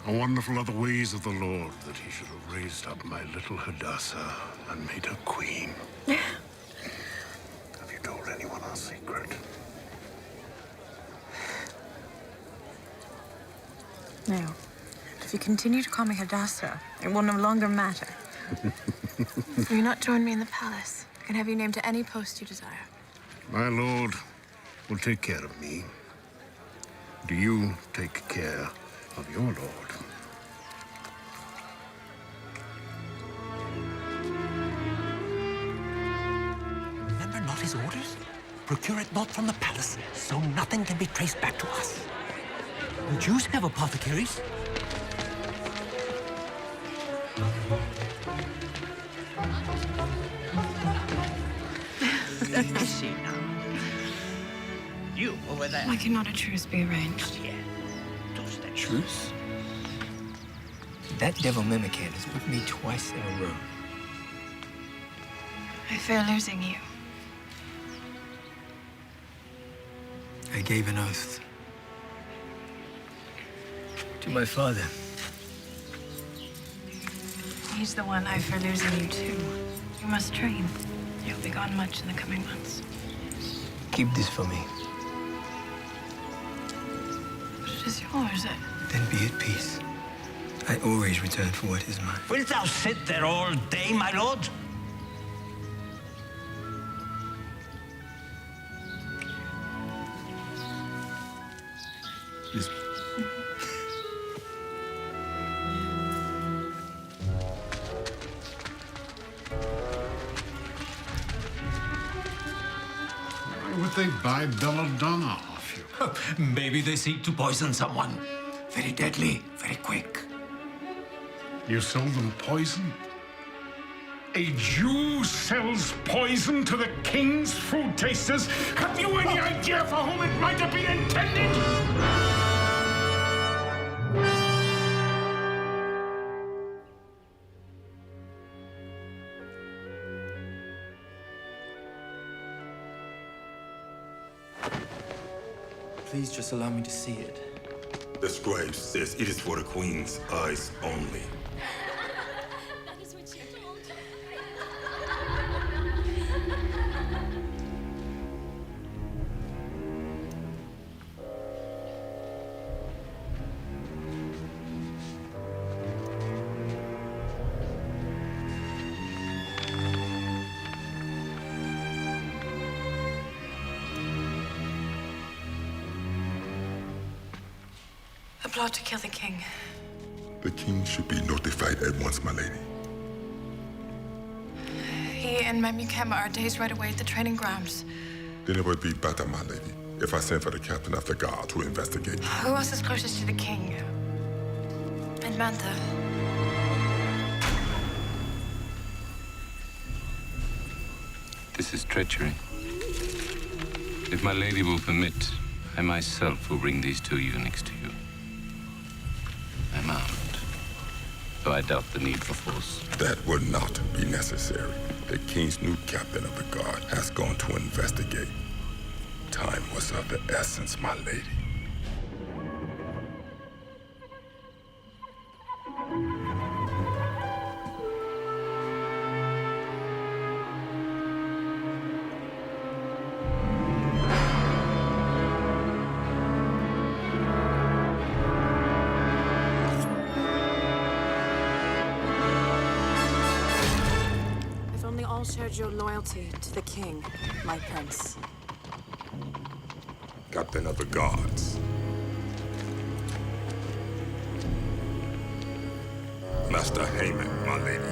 J: How wonderful are the ways of the Lord, that he should have raised up my little Hadassah and made her queen. Have you told anyone our secret?
G: No. And if you continue to call me Hadassah, it will no longer matter. Will you not join me in the palace? I can have you named to any post you desire.
J: My lord will take care of me. Do you take care of your lord?
C: Remember not his orders? Procure it not from the palace, so nothing can be traced back to us. The Jews have apothecaries.
D: I see now. You over there.
G: Why cannot a truce be arranged?
D: Yeah. Does that
A: Truce? That devil Mimican has put me twice in a row.
G: I fear losing you.
A: I gave an oath. To my father.
G: He's the one I fear losing you too. You must train. You'll be gone much in the coming months.
A: Keep this for me.
G: But it is yours.
A: Then be at peace. I always return for what is mine.
D: Wilt thou sit there all day, my lord?
A: Yes.
J: Why would they buy belladonna off you?
C: Maybe they seek to poison someone. Very deadly, very quick.
J: You sold them poison?
L: A Jew sells poison to the king's food tasters? Have you any idea for whom it might have been intended?
A: Please just allow me to see it.
W: The scribe says it is for the queen's eyes only.
R: That is what she told.
G: A plot to kill the king.
W: The king should be notified at once, my lady.
G: He and Memukema are a day's ride away at the training grounds.
W: Then it would be better, my lady, if I sent for the captain of the guard to investigate.
G: Who else is closest to the king? And Mantha.
M: This is treachery. If my lady will permit, I myself will bring these two eunuchs to you. I'm armed, though I doubt the need for force.
W: That would not be necessary. The king's new captain of the guard has gone to investigate. Time was of the essence, my lady.
P: If only all shared your loyalty to the king, my prince.
W: Captain of the guards. Master Haman, my lady.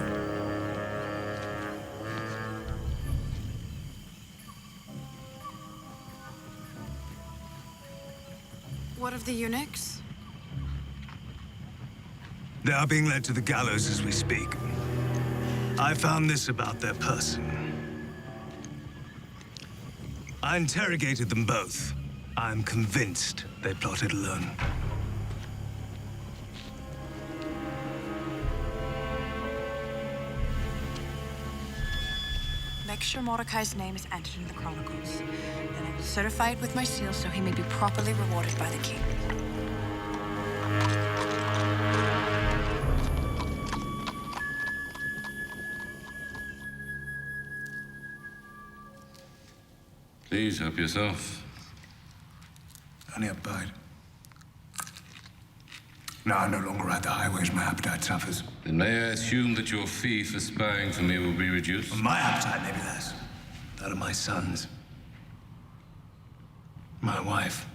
P: What of the eunuchs?
F: They are being led to the gallows as we speak. I found this about their person. I interrogated them both. I'm convinced they plotted alone.
P: Make sure Mordecai's name is entered in the chronicles. Then I will certify it with my seal so he may be properly rewarded by the king.
M: Please help yourself.
F: Only a bite. Now I'm no longer at the highways, my appetite suffers.
M: Then may I assume that your fee for spying for me will be reduced?
F: My appetite may be less. That of my sons. My wife.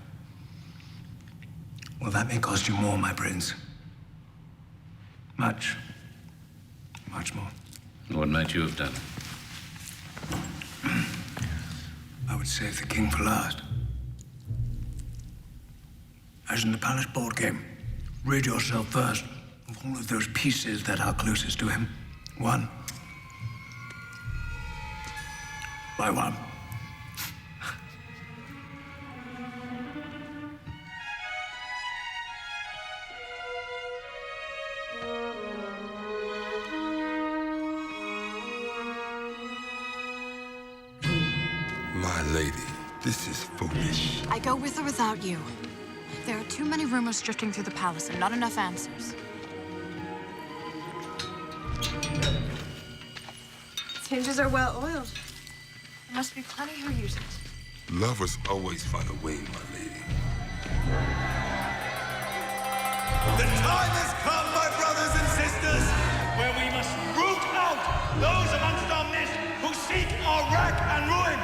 F: Well, that may cost you more, my prince. Much. Much more.
M: What might you have done?
F: I would save the king for last. As in the palace board game, rid yourself first of all of those pieces that are closest to him. One by one.
W: My lady, this is foolish.
P: I go with or without you. There are too many rumors drifting through the palace and not enough answers.
G: Its hinges are well oiled. There must be plenty who use it.
W: Lovers always find a way, my lady.
Q: The time has come, my brothers and sisters, where we must root out those amongst our midst who seek our wrack and ruin.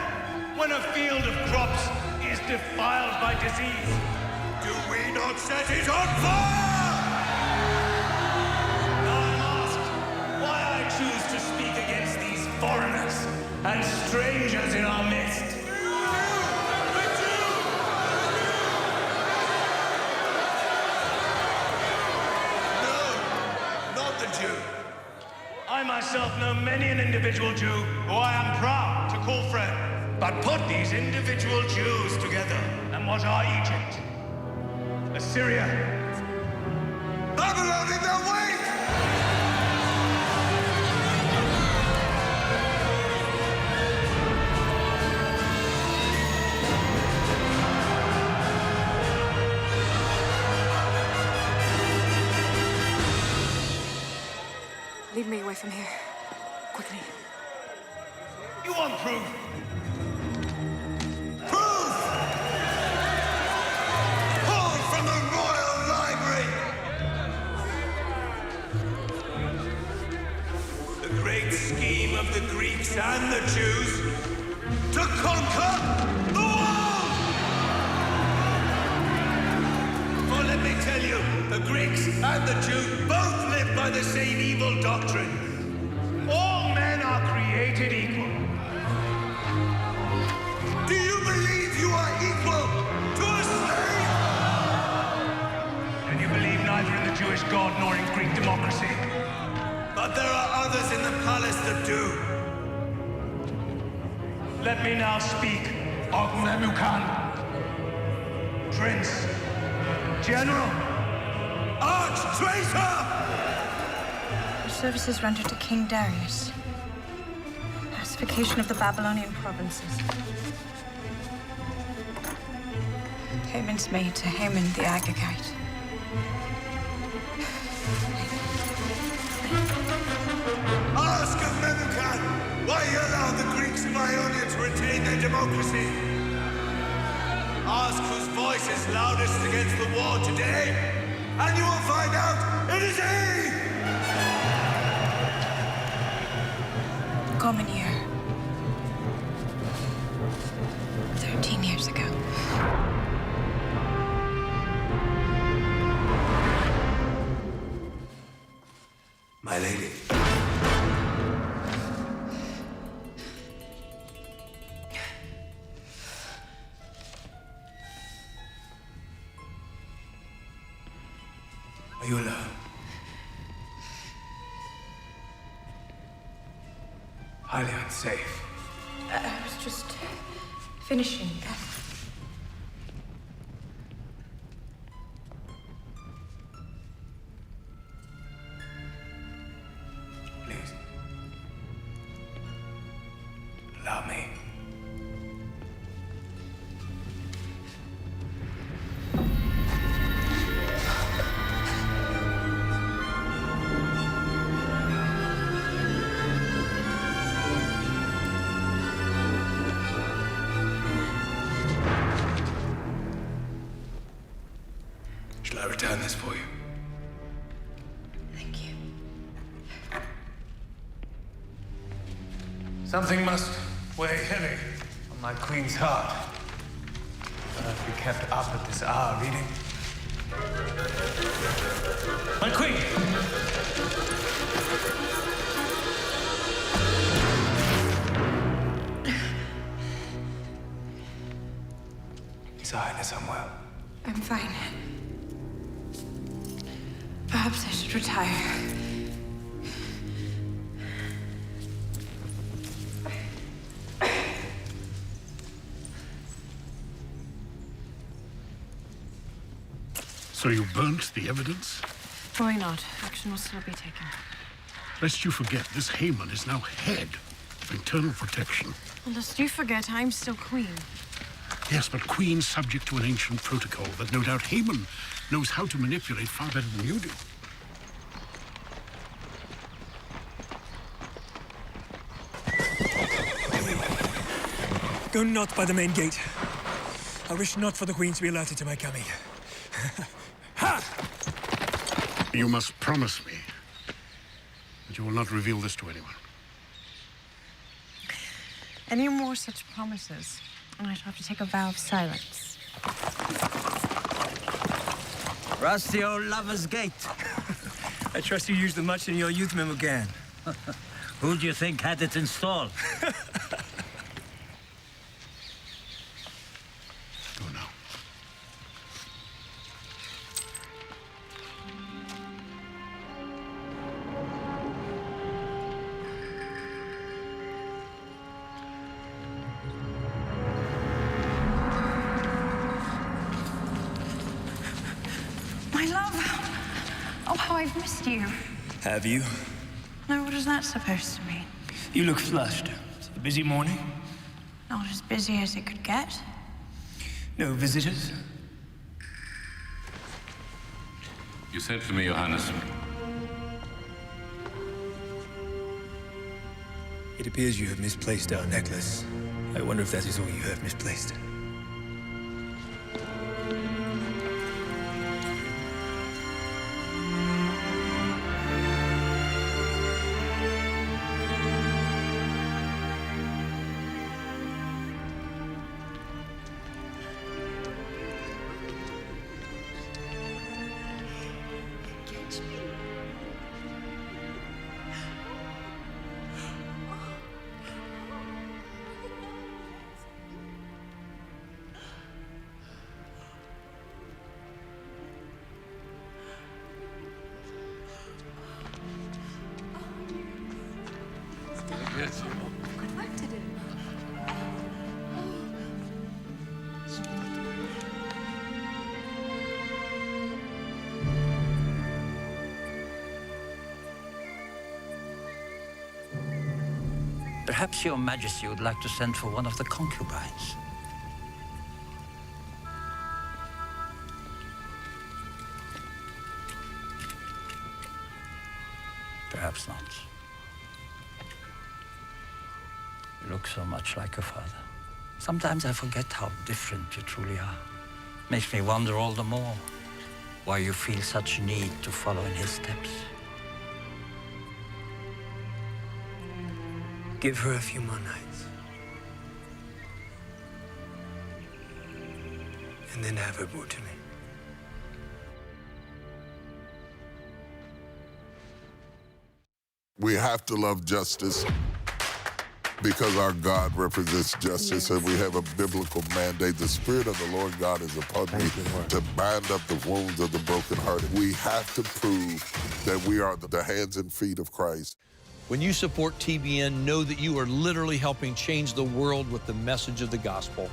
Q: When a field of crops is defiled by disease, do we not set it on fire? Now I'm asked why I choose to speak against these foreigners and strangers in our midst. I myself know many an individual Jew who I am proud to call friend. But put these individual Jews together, and what are Egypt, Assyria, Babylon in their wake?
P: Lead me away from here. Quickly.
Q: You want proof? Scheme of the Greeks and the Jews to conquer the world! For let me tell you, Greeks and the Jews both live by the same evil doctrine. All men are created equal. Do you believe you are equal to a slave?
C: And you believe neither in the Jewish God nor in Greek democracy.
Q: But there are others in the palace that do.
C: Let me now speak of Memucan. Prince, General,
Q: Arch-traitor!
G: Services rendered to King Darius. Pacification of the Babylonian provinces. Payments made to Haman the Agagite.
Q: Ask of Memucan why he allowed the Greeks of Ionia to retain their democracy. Ask whose voice is loudest against the war today, and you will find out it is he!
G: Common year. 13 years ago.
C: my lady. Are you alone? Highly unsafe.
G: I was just finishing.
C: Please. Allow me. Shall I return this for you?
G: Thank you.
C: Something must weigh heavy on my queen's heart. Cannot be kept up at this hour reading. My queen! His Highness unwell.
G: I'm fine. Perhaps I should retire.
J: So you burnt the evidence?
O: Probably not. Action will still be taken.
J: Lest you forget, this Haman is now head of internal protection.
O: And lest you forget, I'm still queen.
J: Yes, but queen subject to an ancient protocol that no doubt Haman knows how to manipulate far better than you do.
E: Go not by the main gate. I wish not for the Queen to be alerted to my coming.
J: You must promise me that you will not reveal this to anyone.
O: Any more such promises, and I'd have to take a vow of silence.
F: Rusty old lover's gate. I trust you used them much in your youth, Memucan.
D: Who do you think had it installed?
J: Go now.
G: My love! Oh, how I've missed you.
F: Have you?
G: No, what is that supposed to mean?
F: You look flushed. It's a busy morning.
G: Not as busy as it could get.
F: No visitors?
M: You sent for me, Johannes.
F: It appears you have misplaced our necklace. I wonder if that is all you have misplaced.
D: Perhaps your majesty would like to send for one of the concubines. Perhaps not. You look so much like your father. Sometimes I forget how different you truly are. Makes me wonder all the more why you feel such need to follow in his steps.
E: Give her a few more nights. And then have her brought to me.
I: We have to love justice because our God represents justice, and we have a biblical mandate. The Spirit of the Lord God is upon me to bind up the wounds of the brokenhearted. We have to prove that we are the hands and feet of Christ.
U: When you support TBN, know that you are literally helping change the world with the message of the gospel.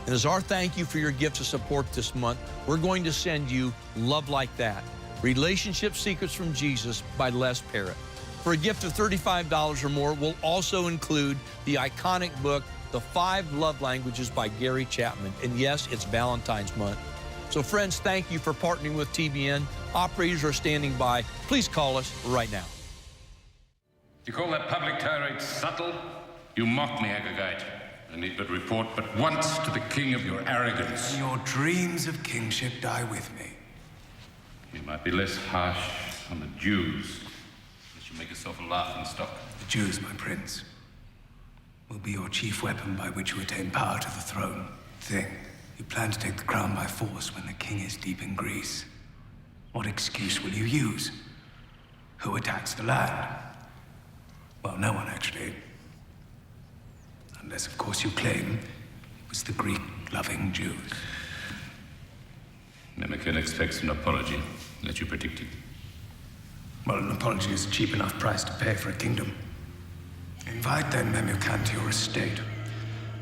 U: And as our thank you for your gift of support this month, we're going to send you Love Like That, Relationship Secrets from Jesus by Les Parrott. For a gift of $35 or more, we'll also include the iconic book, The 5 Love Languages by Gary Chapman. And yes, it's Valentine's month. So friends, thank you for partnering with TBN. Operators are standing by. Please call us right now.
M: You call that public tirade subtle? You mock me, Agagite. I need but report but once to the king of your arrogance.
V: Your dreams of kingship die with me.
M: You might be less harsh on the Jews. Unless you make yourself a laughing stock.
V: The Jews, my prince, will be your chief weapon by which you attain power to the throne. Thing, you plan to take the crown by force when the king is deep in Greece. What excuse will you use? Who attacks the land? Well, no one, actually. Unless, of course, you claim it was the Greek-loving Jews.
M: Memucan expects an apology. Let you predict it.
V: Well, an apology is a cheap enough price to pay for a kingdom. Invite then Memucan to your estate.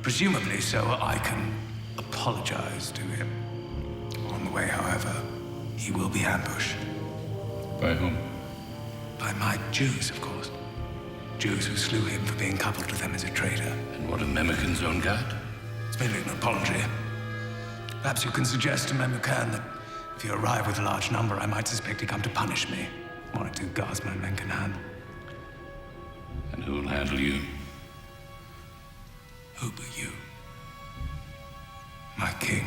V: Presumably so I can apologize to him. On the way, however, he will be ambushed.
M: By whom?
V: By my Jews, of course. Jews who slew him for being coupled to them as a traitor.
M: And what of Memucan's own guard?
V: It's merely an apology. Perhaps you can suggest to Memucan that if you arrive with a large number, I might suspect he come to punish me. One or two guards my men can handle.
M: And who will handle you?
V: Who but you? My king.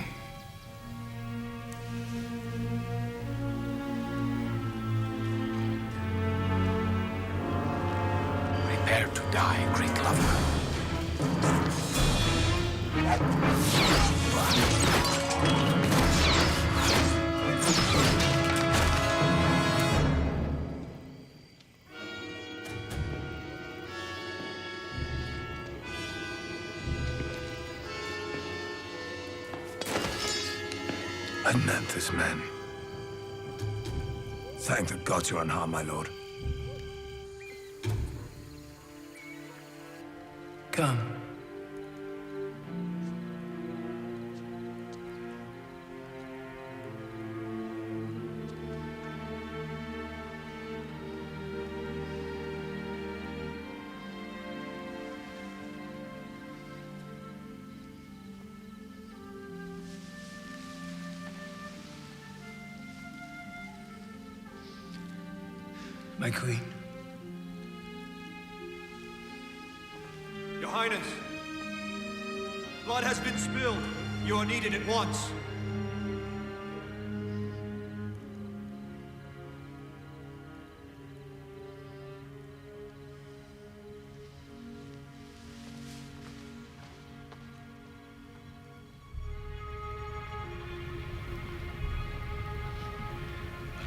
Q: Prepare to die, great lover.
V: Anantha's men. Thank the gods you're unharmed, my lord. Come. My queen.
X: Your Highness, blood has been spilled. You are needed at once.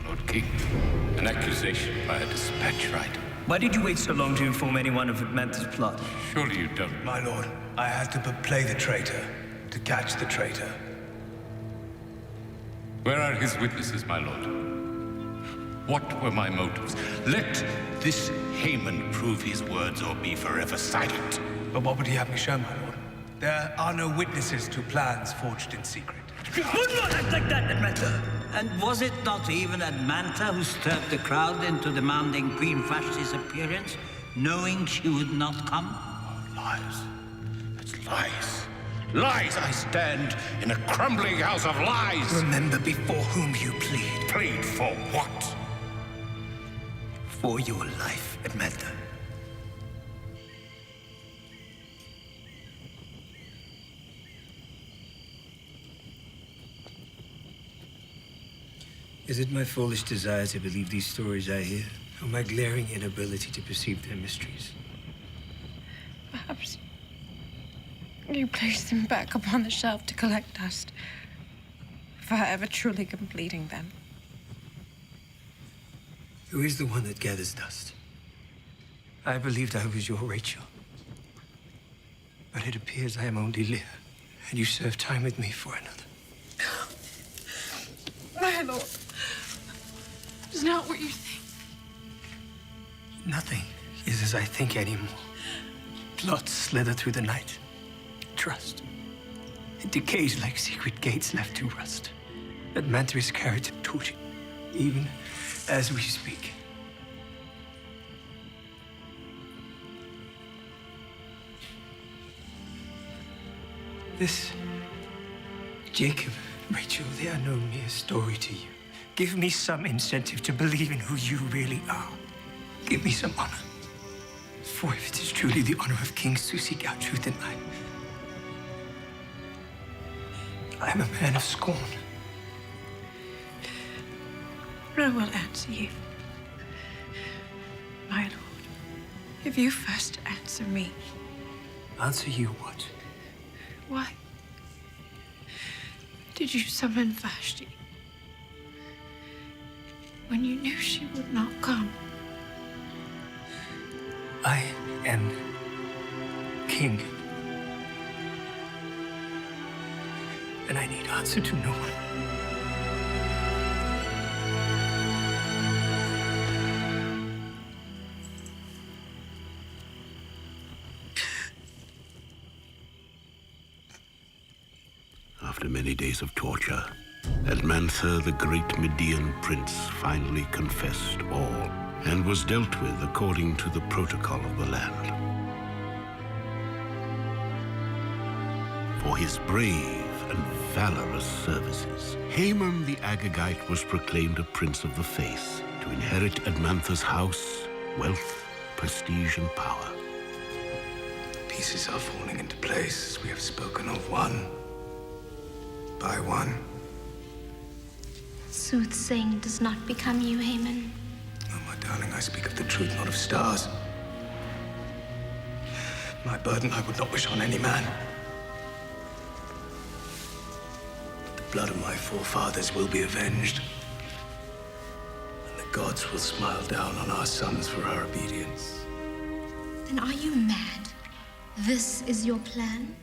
M: Lord King, an accusation by a dispatch rider.
F: Why did you wait so long to inform anyone of Mantha's plot?
M: Surely you don't.
V: My lord, I had to but play the traitor, to catch the traitor.
M: Where are his witnesses, my lord? What were my motives? Let this Haman prove his words or be forever silent.
V: But what would he have me show, my lord? There are no witnesses to plans forged in secret.
D: You would not act like that, Mantha! And was it not even Mantha who stirred the crowd into demanding Queen Vashti's appearance, knowing she would not come?
M: lies. It's lies. Lies! I stand in a crumbling house of lies!
V: Remember before whom you plead.
M: Plead for what?
V: For your life, Edmunda. Is it my foolish desire to believe these stories I hear, or my glaring inability to perceive their mysteries?
O: Perhaps you place them back upon the shelf to collect dust, if I ever truly completing them.
V: Who is the one that gathers dust? I believed I was your Rachel. But it appears I am only Leah, and you serve time with me for another.
O: My lord, it's not what you think.
V: Nothing is as I think anymore. Plots slither through the night. Trust. It decays like secret gates left to rust. Edmunda is carried to torture, even as we speak. This, Jacob, Rachel, they are no mere story to you. Give me some incentive to believe in who you really are. Give me some honor. For if it is truly the honor of kings to seek out truth in life, I am a man of scorn.
O: I will answer you. My lord, if you first answer me.
V: Answer you what?
O: Why did you summon Vashti when you knew she would not come?
V: I am king. And I need answer to no one.
J: After many days of torture, Edmunda, the great Median prince, finally confessed all and was dealt with according to the protocol of the land. For his brave and valorous services, Haman the Agagite was proclaimed a prince of the faith to inherit Edmunda's house, wealth, prestige, and power.
V: Pieces are falling into place as we have spoken of one by one.
G: Soothsaying does not become you, Haman.
V: Oh, my darling, I speak of the truth, not of stars. My burden I would not wish on any man. The blood of my forefathers will be avenged. And the gods will smile down on our sons for our obedience.
G: Then are you mad? This is your plan?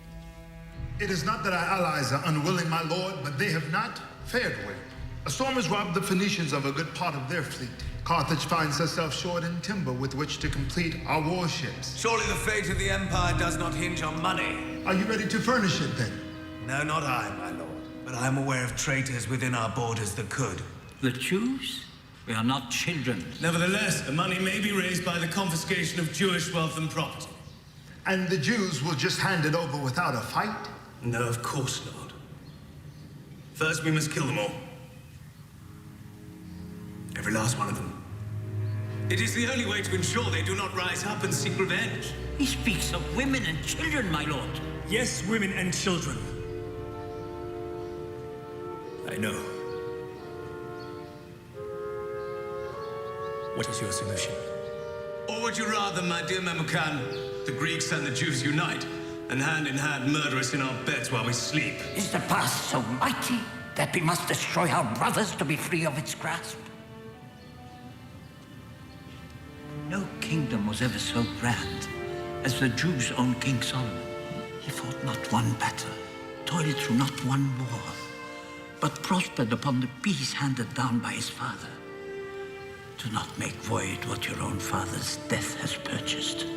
B: It is not that our allies are unwilling, my lord, but they have not fared well. A storm has robbed the Phoenicians of a good part of their fleet. Carthage finds herself short in timber with which to complete our warships.
Q: Surely the fate of the Empire does not hinge on money.
B: Are you ready to furnish it, then?
Q: No, not I, my lord. But I am aware of traitors within our borders that could.
D: The Jews? We are not children.
Q: Nevertheless, the money may be raised by the confiscation of Jewish wealth and property.
B: And the Jews will just hand it over without a fight?
Q: No, of course not. First, we must kill them all. Every last one of them. It is the only way to ensure they do not rise up and seek revenge.
D: He speaks of women and children, my lord.
E: Yes, women and children. I know. What is your solution?
Q: Or would you rather, my dear Memucan, the Greeks and the Jews unite, and hand in hand murder us in our beds while we sleep?
D: Is the past so mighty that we must destroy our brothers to be free of its grasp? No kingdom was ever so grand as the Jews' own King Solomon. He fought not one battle, toiled through not one war, but prospered upon the peace handed down by his father. Do not make void what your own father's death has purchased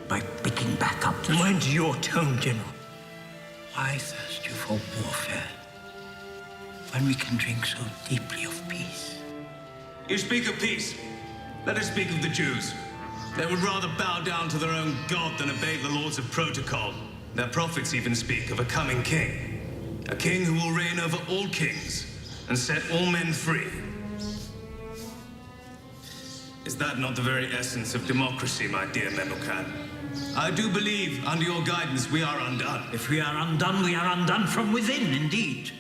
D: by picking back up the...
V: Mind your tone, General.
D: Why thirst you for warfare when we can drink so deeply of peace?
Q: You speak of peace. Let us speak of the Jews.
F: They would rather bow down to their own god than obey the laws of protocol. Their prophets even speak of a coming king. A king who will reign over all kings and set all men free. Is that not the very essence of democracy, my dear Memucan? I do believe, under your guidance, we are undone.
D: If we are undone from within, indeed.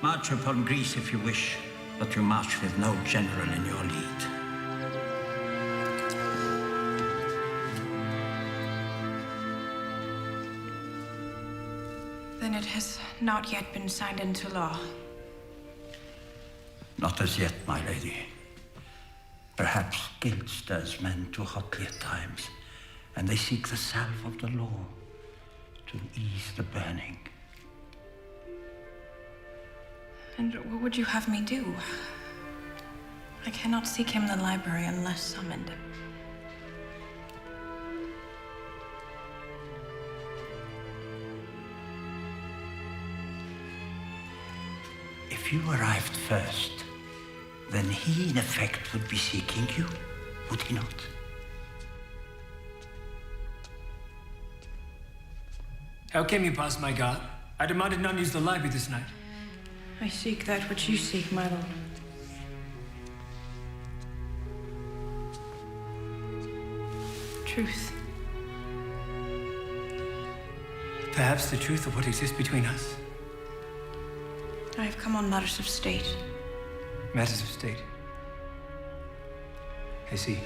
D: March upon Greece if you wish, but you march with no general in your lead.
G: Then it has not yet been signed into law.
D: Not as yet, my lady. Perhaps guilt stirs men too hotly at times, and they seek the salve of the law to ease the burning.
G: And what would you have me do? I cannot seek him in the library unless summoned.
D: If you arrived first, then he, in effect, would be seeking you, would he not?
E: How came you past my guard? I demanded none use the library this night.
G: I seek that which you seek, my lord. Truth.
E: Perhaps the truth of what exists between us.
G: I have come on matters of state.
E: Matters of state. I see.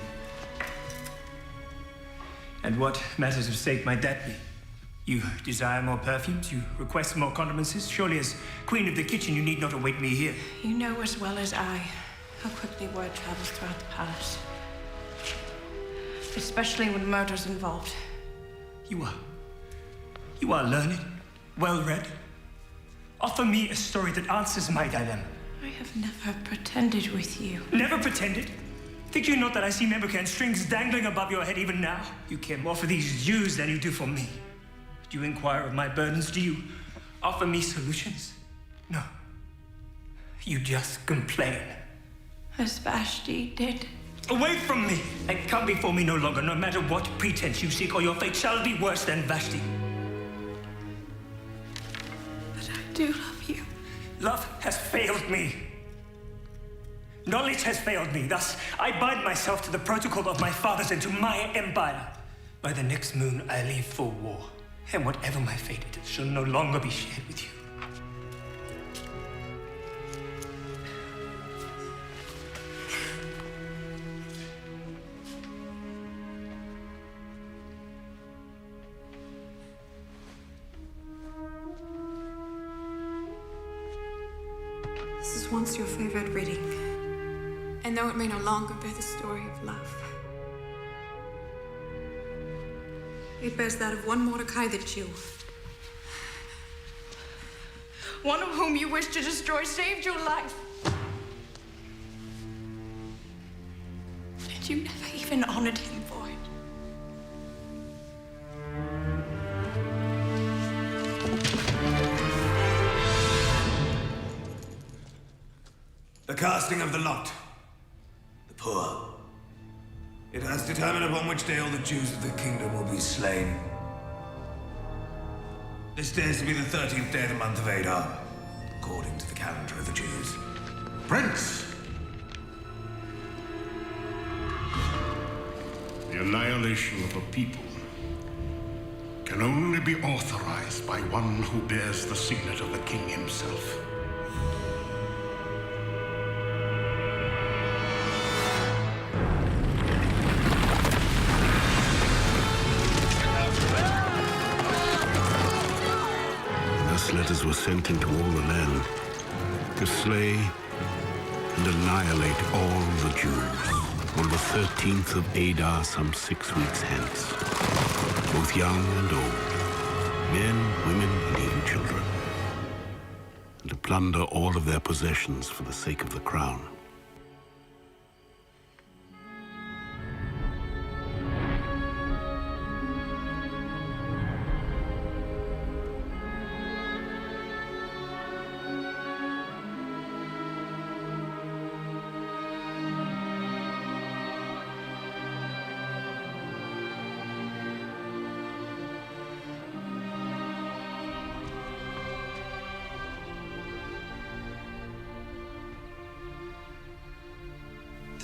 E: And what matters of state might that be? You desire more perfumes? You request more condiments? Surely as queen of the kitchen, you need not await me here.
G: You know as well as I how quickly word travels throughout the palace. Especially when murder's involved.
E: You are learned, well-read. Offer me a story that answers my dilemma.
G: I have never pretended with you.
E: Never pretended? Think you not that I see Memucan strings dangling above your head even now? You care more for these Jews than you do for me. Do you inquire of my burdens? Do you offer me solutions? No. You just complain.
G: As Vashti did.
E: Away from me! And come before me no longer, no matter what pretense you seek, or your fate shall be worse than Vashti.
G: But I do love you.
E: Love has failed me. Knowledge has failed me. Thus, I bind myself to the protocol of my fathers and to my empire. By the next moon, I leave for war. And whatever my fate, it shall no longer be shared with you.
P: This is once your favorite reading. And though it may no longer bear the story of love, it bears that of one Mordecai the Jew. One of whom you wish to destroy saved your life.
G: And you never even honored him for it.
Q: The casting of the lot. The poor. It has determined upon which day all the Jews of the kingdom will be slain. This day is to be the 13th day of the month of Adar, according to the calendar of the Jews.
J: Prince! The annihilation of a people can only be authorized by one who bears the signet of the king himself. Letters were sent into all the land to slay and annihilate all the Jews on the 13th of Adar, some 6 weeks hence, both young and old, men, women, and even children, and to plunder all of their possessions for the sake of the crown.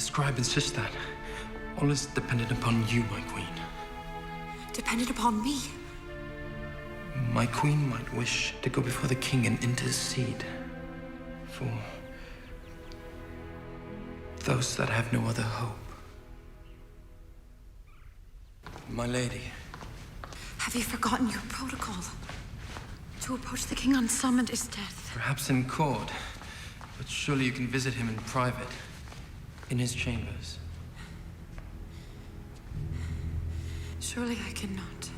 A: scribe insists that. All is dependent upon you, my queen.
P: Dependent upon me?
A: My queen might wish to go before the king and intercede for those that have no other hope. My lady.
P: Have you forgotten your protocol? To approach the king unsummoned is death.
A: Perhaps in court, but surely you can visit him in private, in his chambers.
P: Surely I cannot.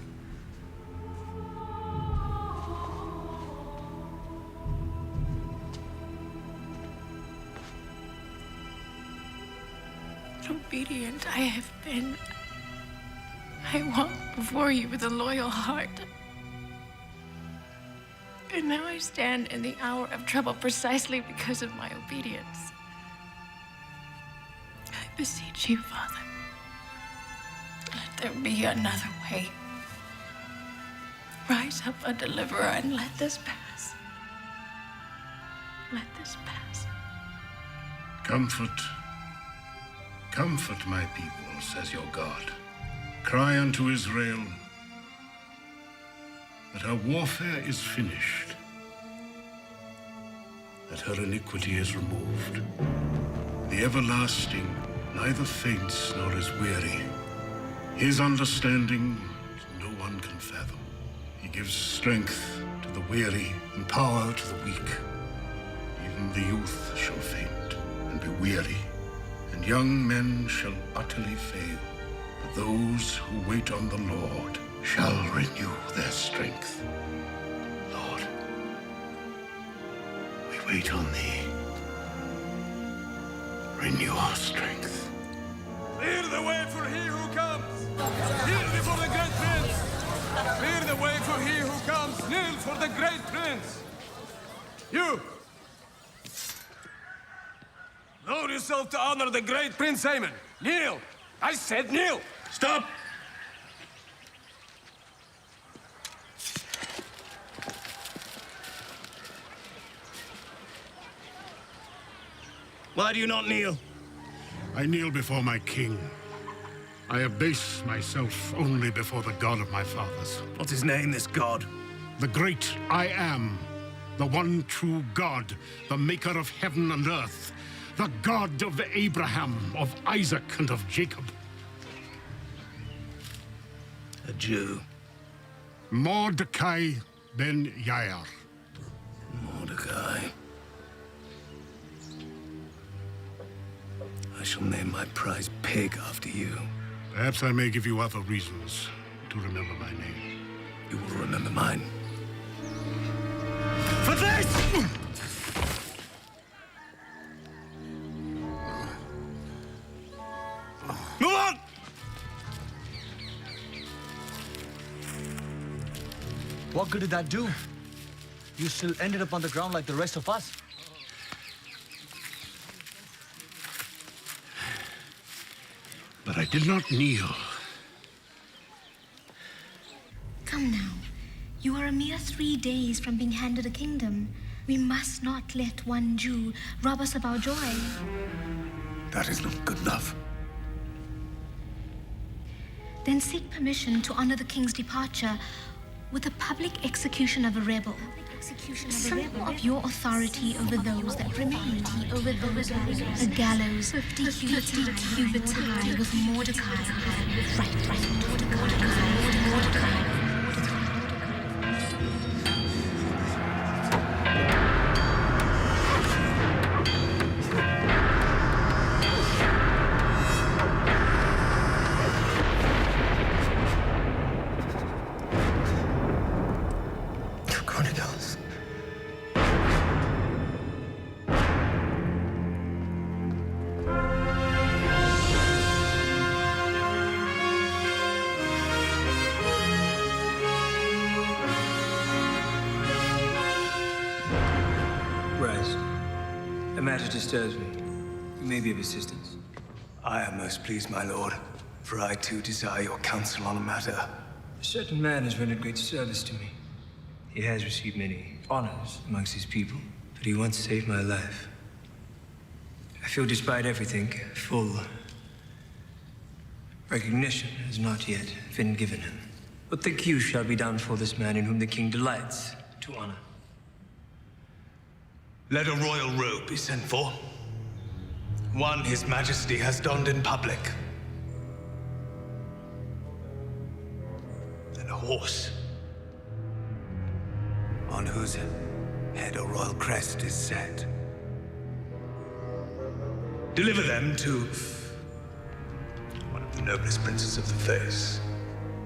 G: Obedient I have been. I walk before you with a loyal heart. And now I stand in the hour of trouble precisely because of my obedience. I beseech you, Father, let there be another way. Rise up a deliverer and let this pass. Let this pass.
J: Comfort, comfort my people, says your God. Cry unto Israel that her warfare is finished, that her iniquity is removed. The everlasting neither faints nor is weary. His understanding no one can fathom. He gives strength to the weary and power to the weak. Even the youth shall faint and be weary, and young men shall utterly fail. But those who wait on the Lord shall renew their strength. Lord, we wait on thee. Renew our strength.
Q: Clear the way for he who comes. Kneel before the great prince. Clear the way for he who comes. Kneel for the great prince. You. Lower yourself to honor the great Prince Aemon. Kneel. I said kneel.
J: Stop.
Q: Why do you not kneel?
J: I kneel before my king. I abase myself only before the God of my fathers.
Q: What's his name, this God?
J: The great I am, the one true God, the maker of heaven and earth, the God of Abraham, of Isaac, and of Jacob.
Q: A Jew.
J: Mordecai ben Yair.
Q: Mordecai. I shall name my prize pig after you.
J: Perhaps I may give you other reasons to remember my name.
Q: You will remember mine. For this! Move on!
H: What good did that do? You still ended up on the ground like the rest of us.
J: But I did not kneel.
K: Come now. You are a mere 3 days from being handed a kingdom. We must not let one Jew rob us of our joy.
Q: That is not good enough.
K: Then seek permission to honor the king's departure with a public execution of a rebel. A symbol of your authority over those that remain. A gallows 50 cubits high with Mordecai. Right, Mordecai.
F: A matter disturbs me. You may be of assistance.
Q: I am most pleased, my lord, for I too desire your counsel on a matter.
F: A certain man has rendered great service to me. He has received many honors amongst his people, but he once saved my life. I feel despite everything, full recognition has not yet been given him. What think you shall be done for this man in whom the king delights to honor?
L: Let a royal robe be sent for. One His Majesty has donned in public. And a horse, on whose head a royal crest is set. Deliver them to one of the noblest princes of the face,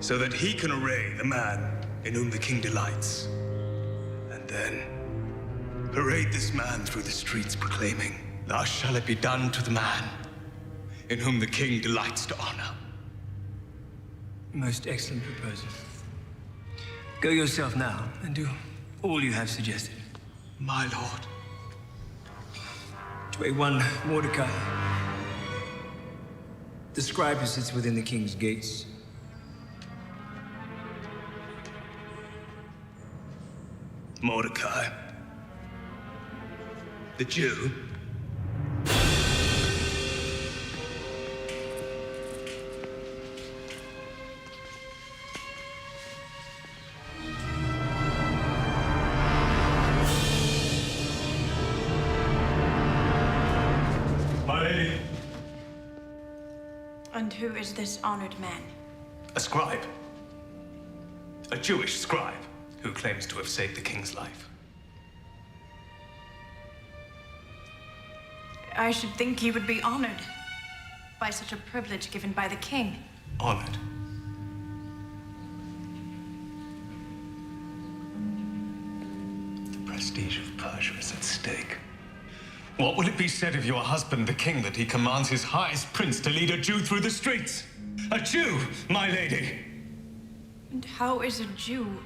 L: so that he can array the man in whom the king delights. And then parade this man through the streets proclaiming, "Thus shall it be done to the man in whom the king delights to honor."
F: Most excellent proposal. Go yourself now and do all you have suggested.
L: My lord.
F: To a one Mordecai, the scribe who sits within the king's gates.
L: Mordecai, the Jew.
Q: My lady.
G: And who is this honored man?
L: A scribe. A Jewish scribe who claims to have saved the king's life.
G: I should think he would be honored by such a privilege given by the king.
L: Honored. The prestige of Persia is at stake. What will it be said of your husband, the king, that he commands his highest prince to lead a Jew through the streets? A Jew, my lady!
G: And how is a Jew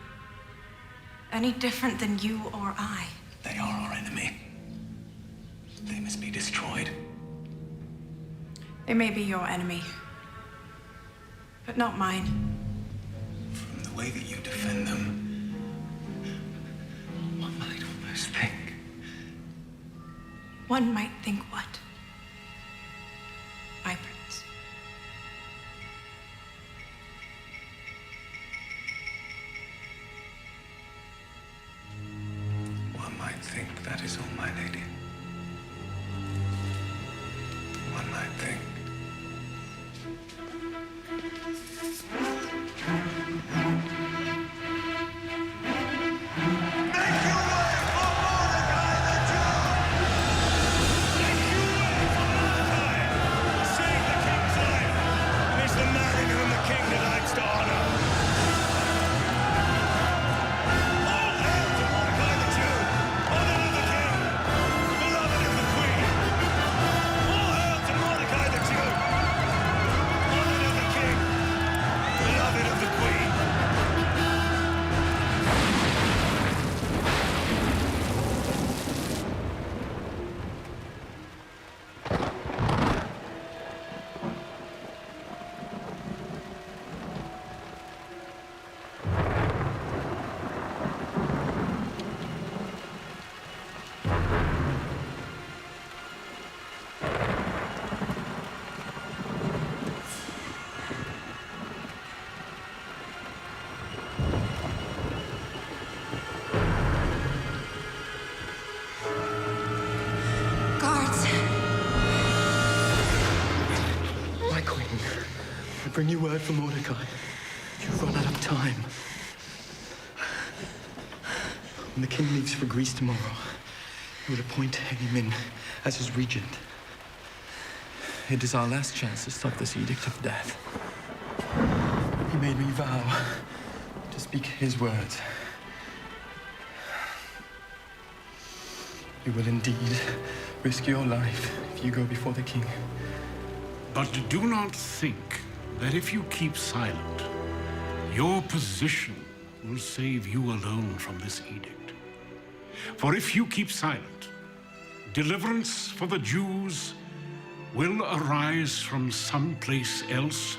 G: any different than you or I?
L: They are our enemy. They must be destroyed.
G: They may be your enemy, but not mine.
L: From the way that you defend them, one might almost think.
G: One might think what? My prince.
L: One might think that is all, my lady. One might think.
A: Bring you word from Mordecai. You've run out of time. When the king leaves for Greece tomorrow, he will appoint Haman as his regent. It is our last chance to stop this edict of death. He made me vow to speak his words. You will indeed risk your life if you go before the king.
J: But do not think that if you keep silent, your position will save you alone from this edict. For if you keep silent, deliverance for the Jews will arise from someplace else,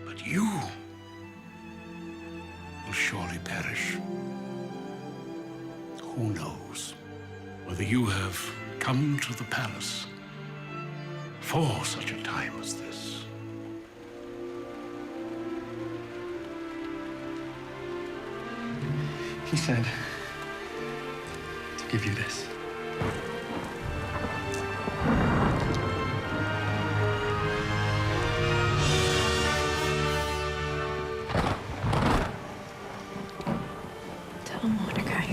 J: but you will surely perish. Who knows whether you have come to the palace
M: for such a time as this.
A: He said to give you this.
P: Tell Mordecai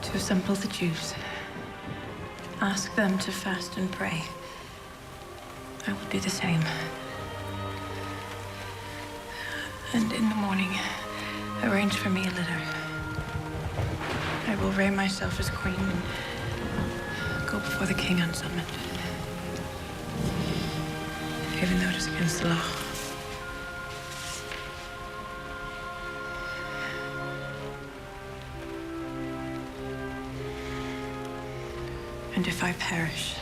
P: to assemble the Jews. Ask them to fast and pray. I will do the same. And in the morning, arrange for me a litter. I will array myself as queen and go before the king unsummoned. Even though it is against the law. And if I perish,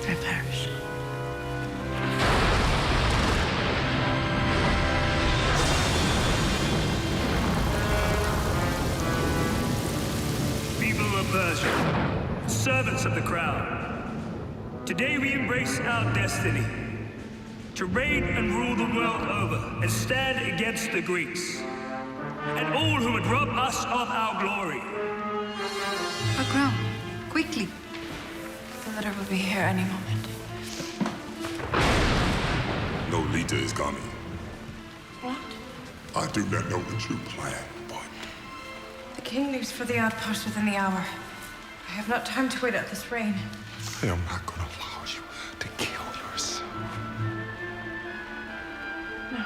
P: I perish.
E: People of Persia, servants of the crown, today we embrace our destiny to reign and rule the world over and stand against the Greeks and all who would rob us of our glory.
P: Our crown, quickly. The litter will be here any moment.
W: No leader is coming.
P: What?
W: I do not know what you plan, but
P: The king leaves for the outpost within the hour. I have not time to wait out this rain.
W: I am not going to allow you to kill yourself.
P: No.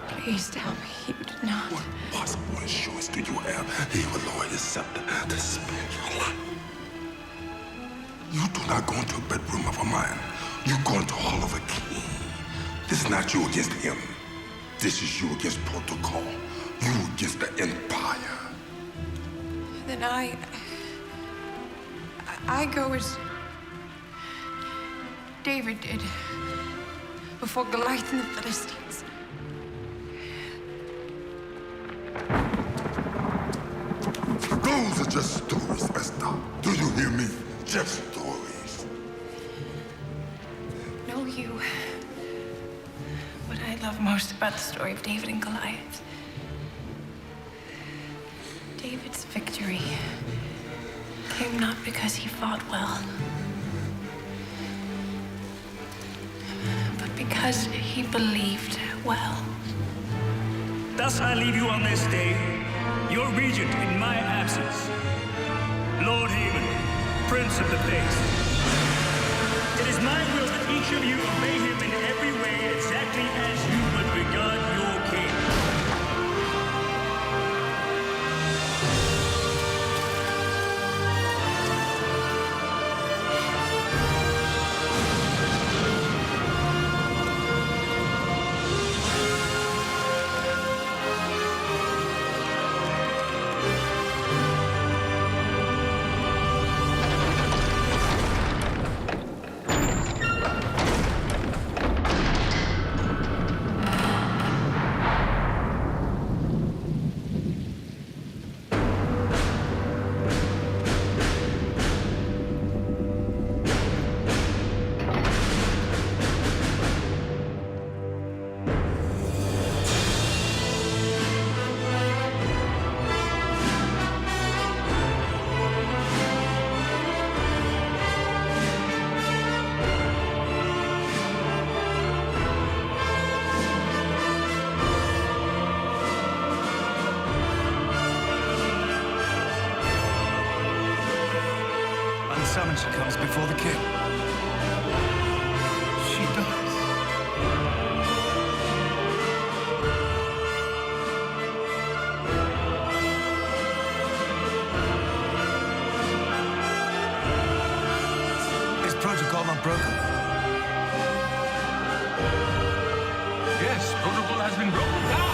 P: Please tell me you did not.
W: What possible assurance do you have he will lower his scepter to spare your life? You do not go into a bedroom of a man. You go into the hall of a king. This is not you against him. This is you against protocol. You against the empire.
P: Then I go as David did before Goliath and the Philistines.
W: Those are just stories, Esther. Do you hear me? Just stories.
P: Know you. What I love most about the story of David and Goliath. David's victory came not because he fought well, but because he believed well.
E: Thus I leave you on this day, your regent in my absence, Lord Haman, Prince of the Face. It is my will that each of you obey him in every way exactly as you would regard your king.
L: Unsummoned she comes before the king. She does. Is protocol not broken?
M: Yes, protocol has been broken down.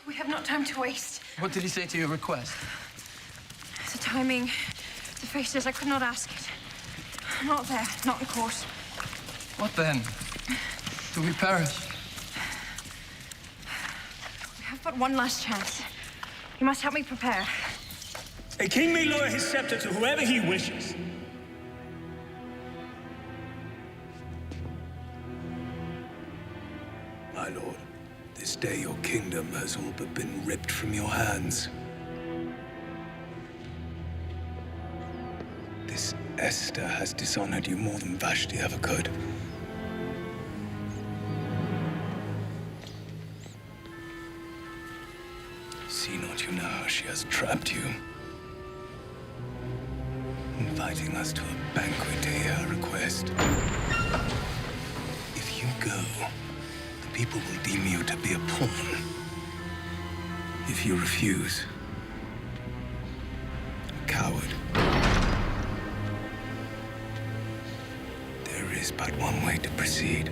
G: We have not time to waste.
A: What did he say to your request?
G: The timing, the faces, I could not ask it. Not there, not in court.
A: What then? Do we perish?
G: We have but one last chance. You must help me prepare.
E: A king may lower his scepter to whoever he wishes.
L: My lord, this day your kingdom has all but been ripped from your hands. This Esther has dishonored you more than Vashti ever could. See not you now how she has trapped you, inviting us to a banquet to hear her request. If you go, the people will deem you to be a pawn. If you refuse, a coward. There is but one way to proceed.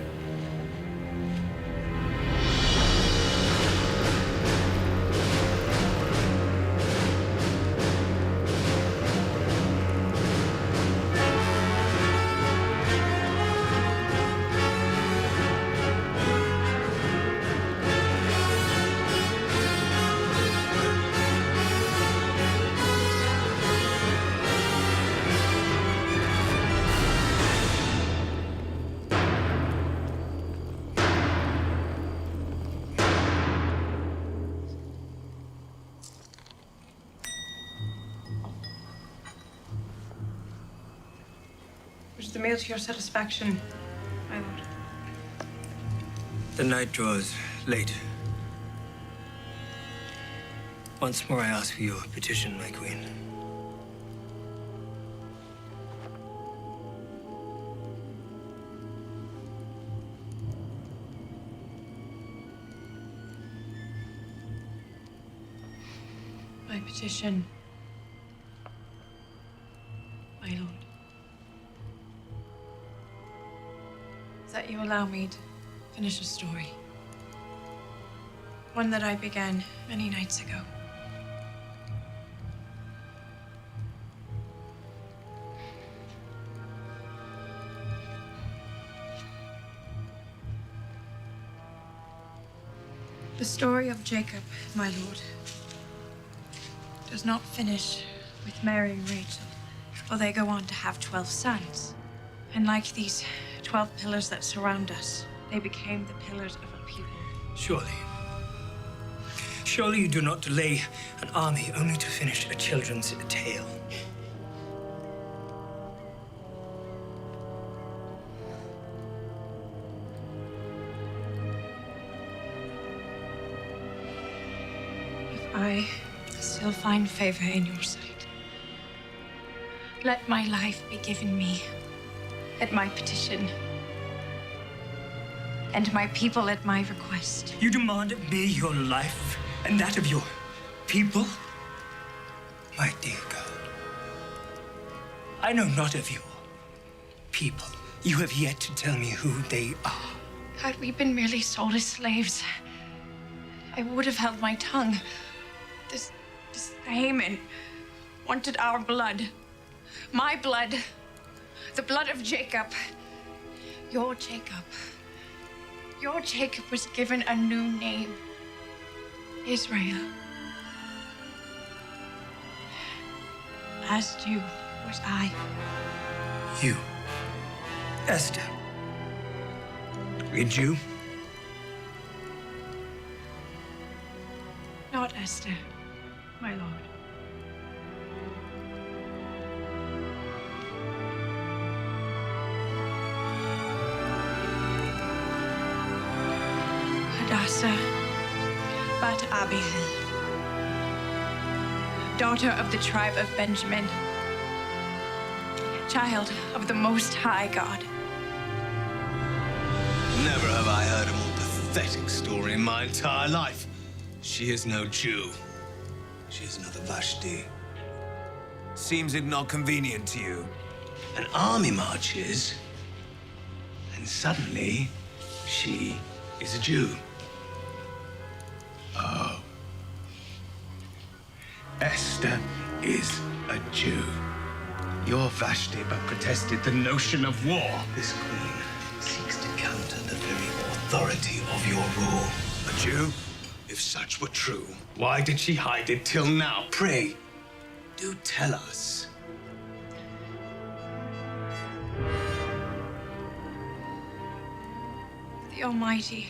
P: Was the meal to your satisfaction, my lord?
F: The night draws late. Once more I ask for your petition, my queen.
P: My petition, my lord, is that you allow me to finish a story. One that I began many nights ago. The story of Jacob, my lord, does not finish with Mary and Rachel, for they go on to have 12 sons. And like these 12 pillars that surround us, they became the pillars of a people.
F: Surely you do not delay an army only to finish a children's tale.
P: If I still find favor in your sight, let my life be given me at my petition, and my people at my request.
F: You demand of me your life and that of your people? My dear girl, I know not of your people. You have yet to tell me who they are.
P: Had we been merely sold as slaves, I would have held my tongue. This Haman wanted our blood. My blood. The blood of Jacob. Your Jacob. Your Jacob was given a new name. Israel. As you was I.
F: You, Esther, a Jew?
P: Not Esther, my lord. Hadassah, Bat Abihail, daughter of the tribe of Benjamin, child of the Most High God.
L: Never have I heard a more pathetic story in my entire life. She is no Jew. She is another Vashti.
X: Seems it not convenient to you?
L: An army marches, and suddenly she is a Jew. Oh, Esther is a Jew. Your Vashti but protested the notion of war. This queen seeks to counter the very authority of your rule. A Jew? If such were true, why did she hide it till now? Pray, do tell us.
P: The Almighty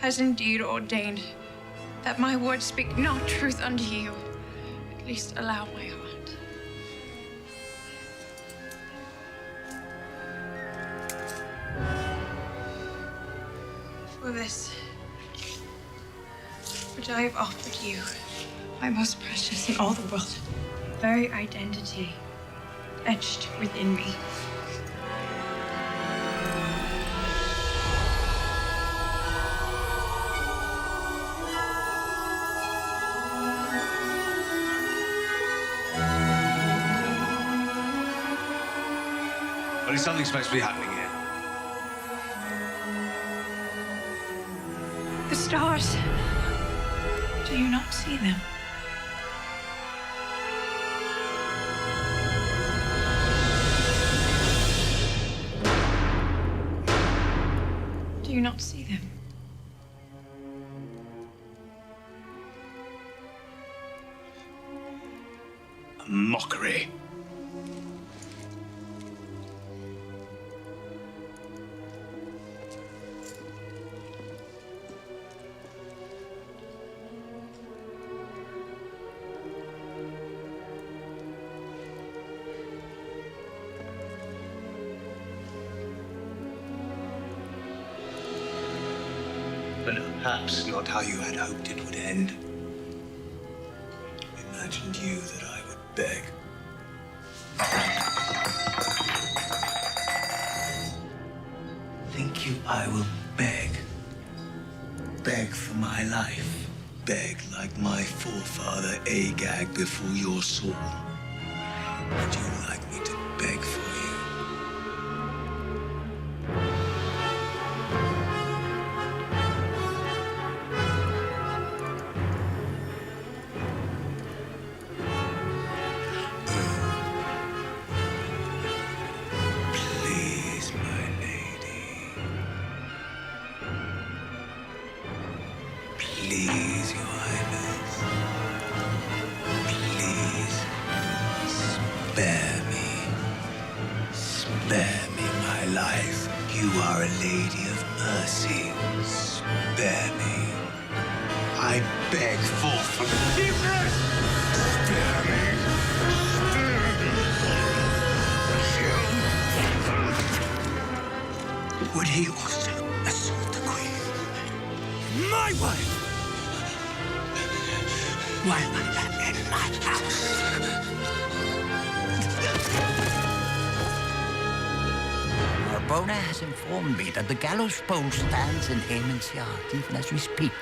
P: has indeed ordained that my words speak not truth unto you. At least allow my heart. For this, which I have offered you, my most precious in all the world, very identity etched within me.
L: Only something's supposed to be happening here.
P: The stars. Do you not see them? Do you not see them?
L: A mockery. But perhaps not how you had hoped it would end. Imagined you that I would beg. Think you I will beg? Beg for my life? Beg like my forefather Agag before your Saul? Would you like me to beg for you? Please, my lady. Please, Your Highness. Please, spare me. Spare me my life. You are a lady of mercy. Spare me. I beg for forgiveness. Spare me. Would he also assault the queen? My wife! While I am in my house.
D: Arbona has informed me that the gallows pole stands in Haman's yard, even as we speak,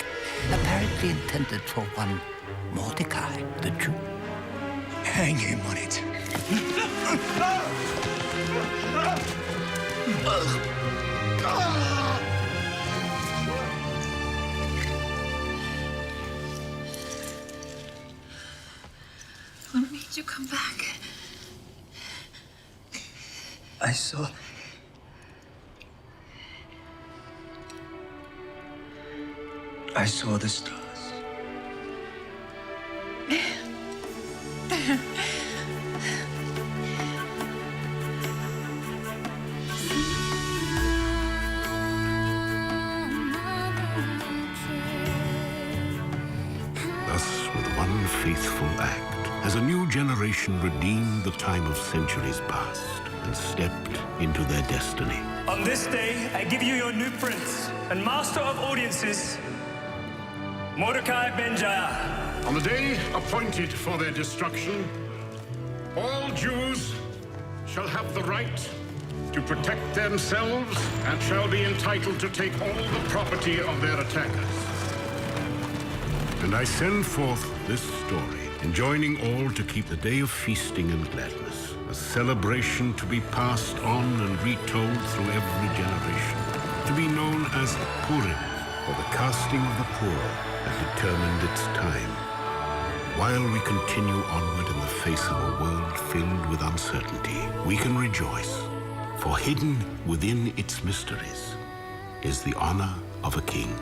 D: apparently intended for one Mordecai, the Jew.
L: Hang him on it.
P: What made you come back?
L: I saw. I saw the stars.
J: Thus, with one faithful act, has a new generation redeemed the time of centuries past and stepped into their destiny.
E: On this day, I give you your new prince and master of audiences, Mordecai Ben-Jair.
J: On the day appointed for their destruction, all Jews shall have the right to protect themselves and shall be entitled to take all the property of their attackers. And I send forth this story, enjoining all to keep the day of feasting and gladness, a celebration to be passed on and retold through every generation, to be known as Purim, for the casting of the poor had determined its time. While we continue onward in the face of a world filled with uncertainty, we can rejoice, for hidden within its mysteries is the honor of a king.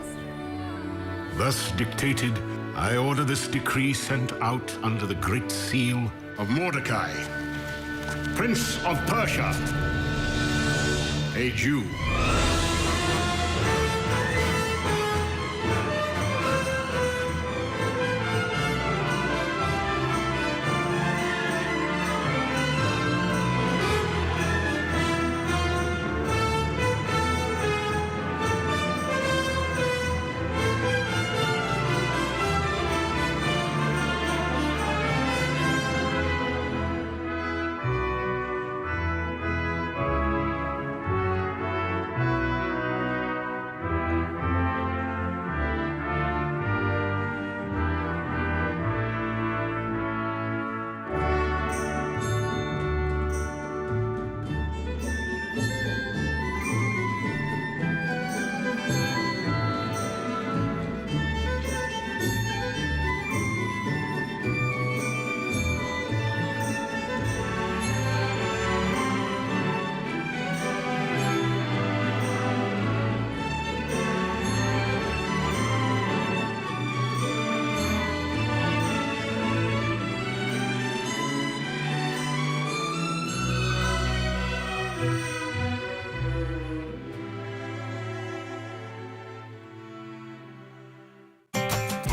J: Thus dictated, I order this decree sent out under the great seal of Mordecai, Prince of Persia, a Jew.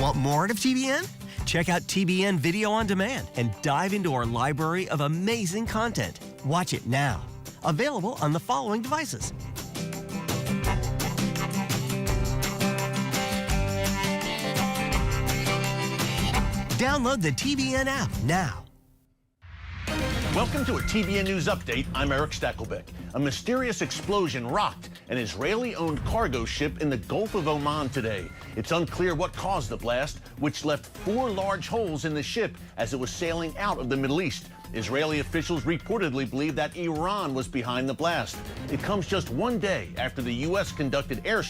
N: Want more out of TBN? Check out TBN Video on Demand and dive into our library of amazing content. Watch it now. Available on the following devices: download the TBN app now.
R: Welcome to a TBN News Update. I'm Eric Stackelbeck. A mysterious explosion rocked an Israeli-owned cargo ship in the Gulf of Oman today. It's unclear what caused the blast, which left 4 large holes in the ship as it was sailing out of the Middle East. Israeli officials reportedly believe that Iran was behind the blast. It comes just one day after the U.S. conducted air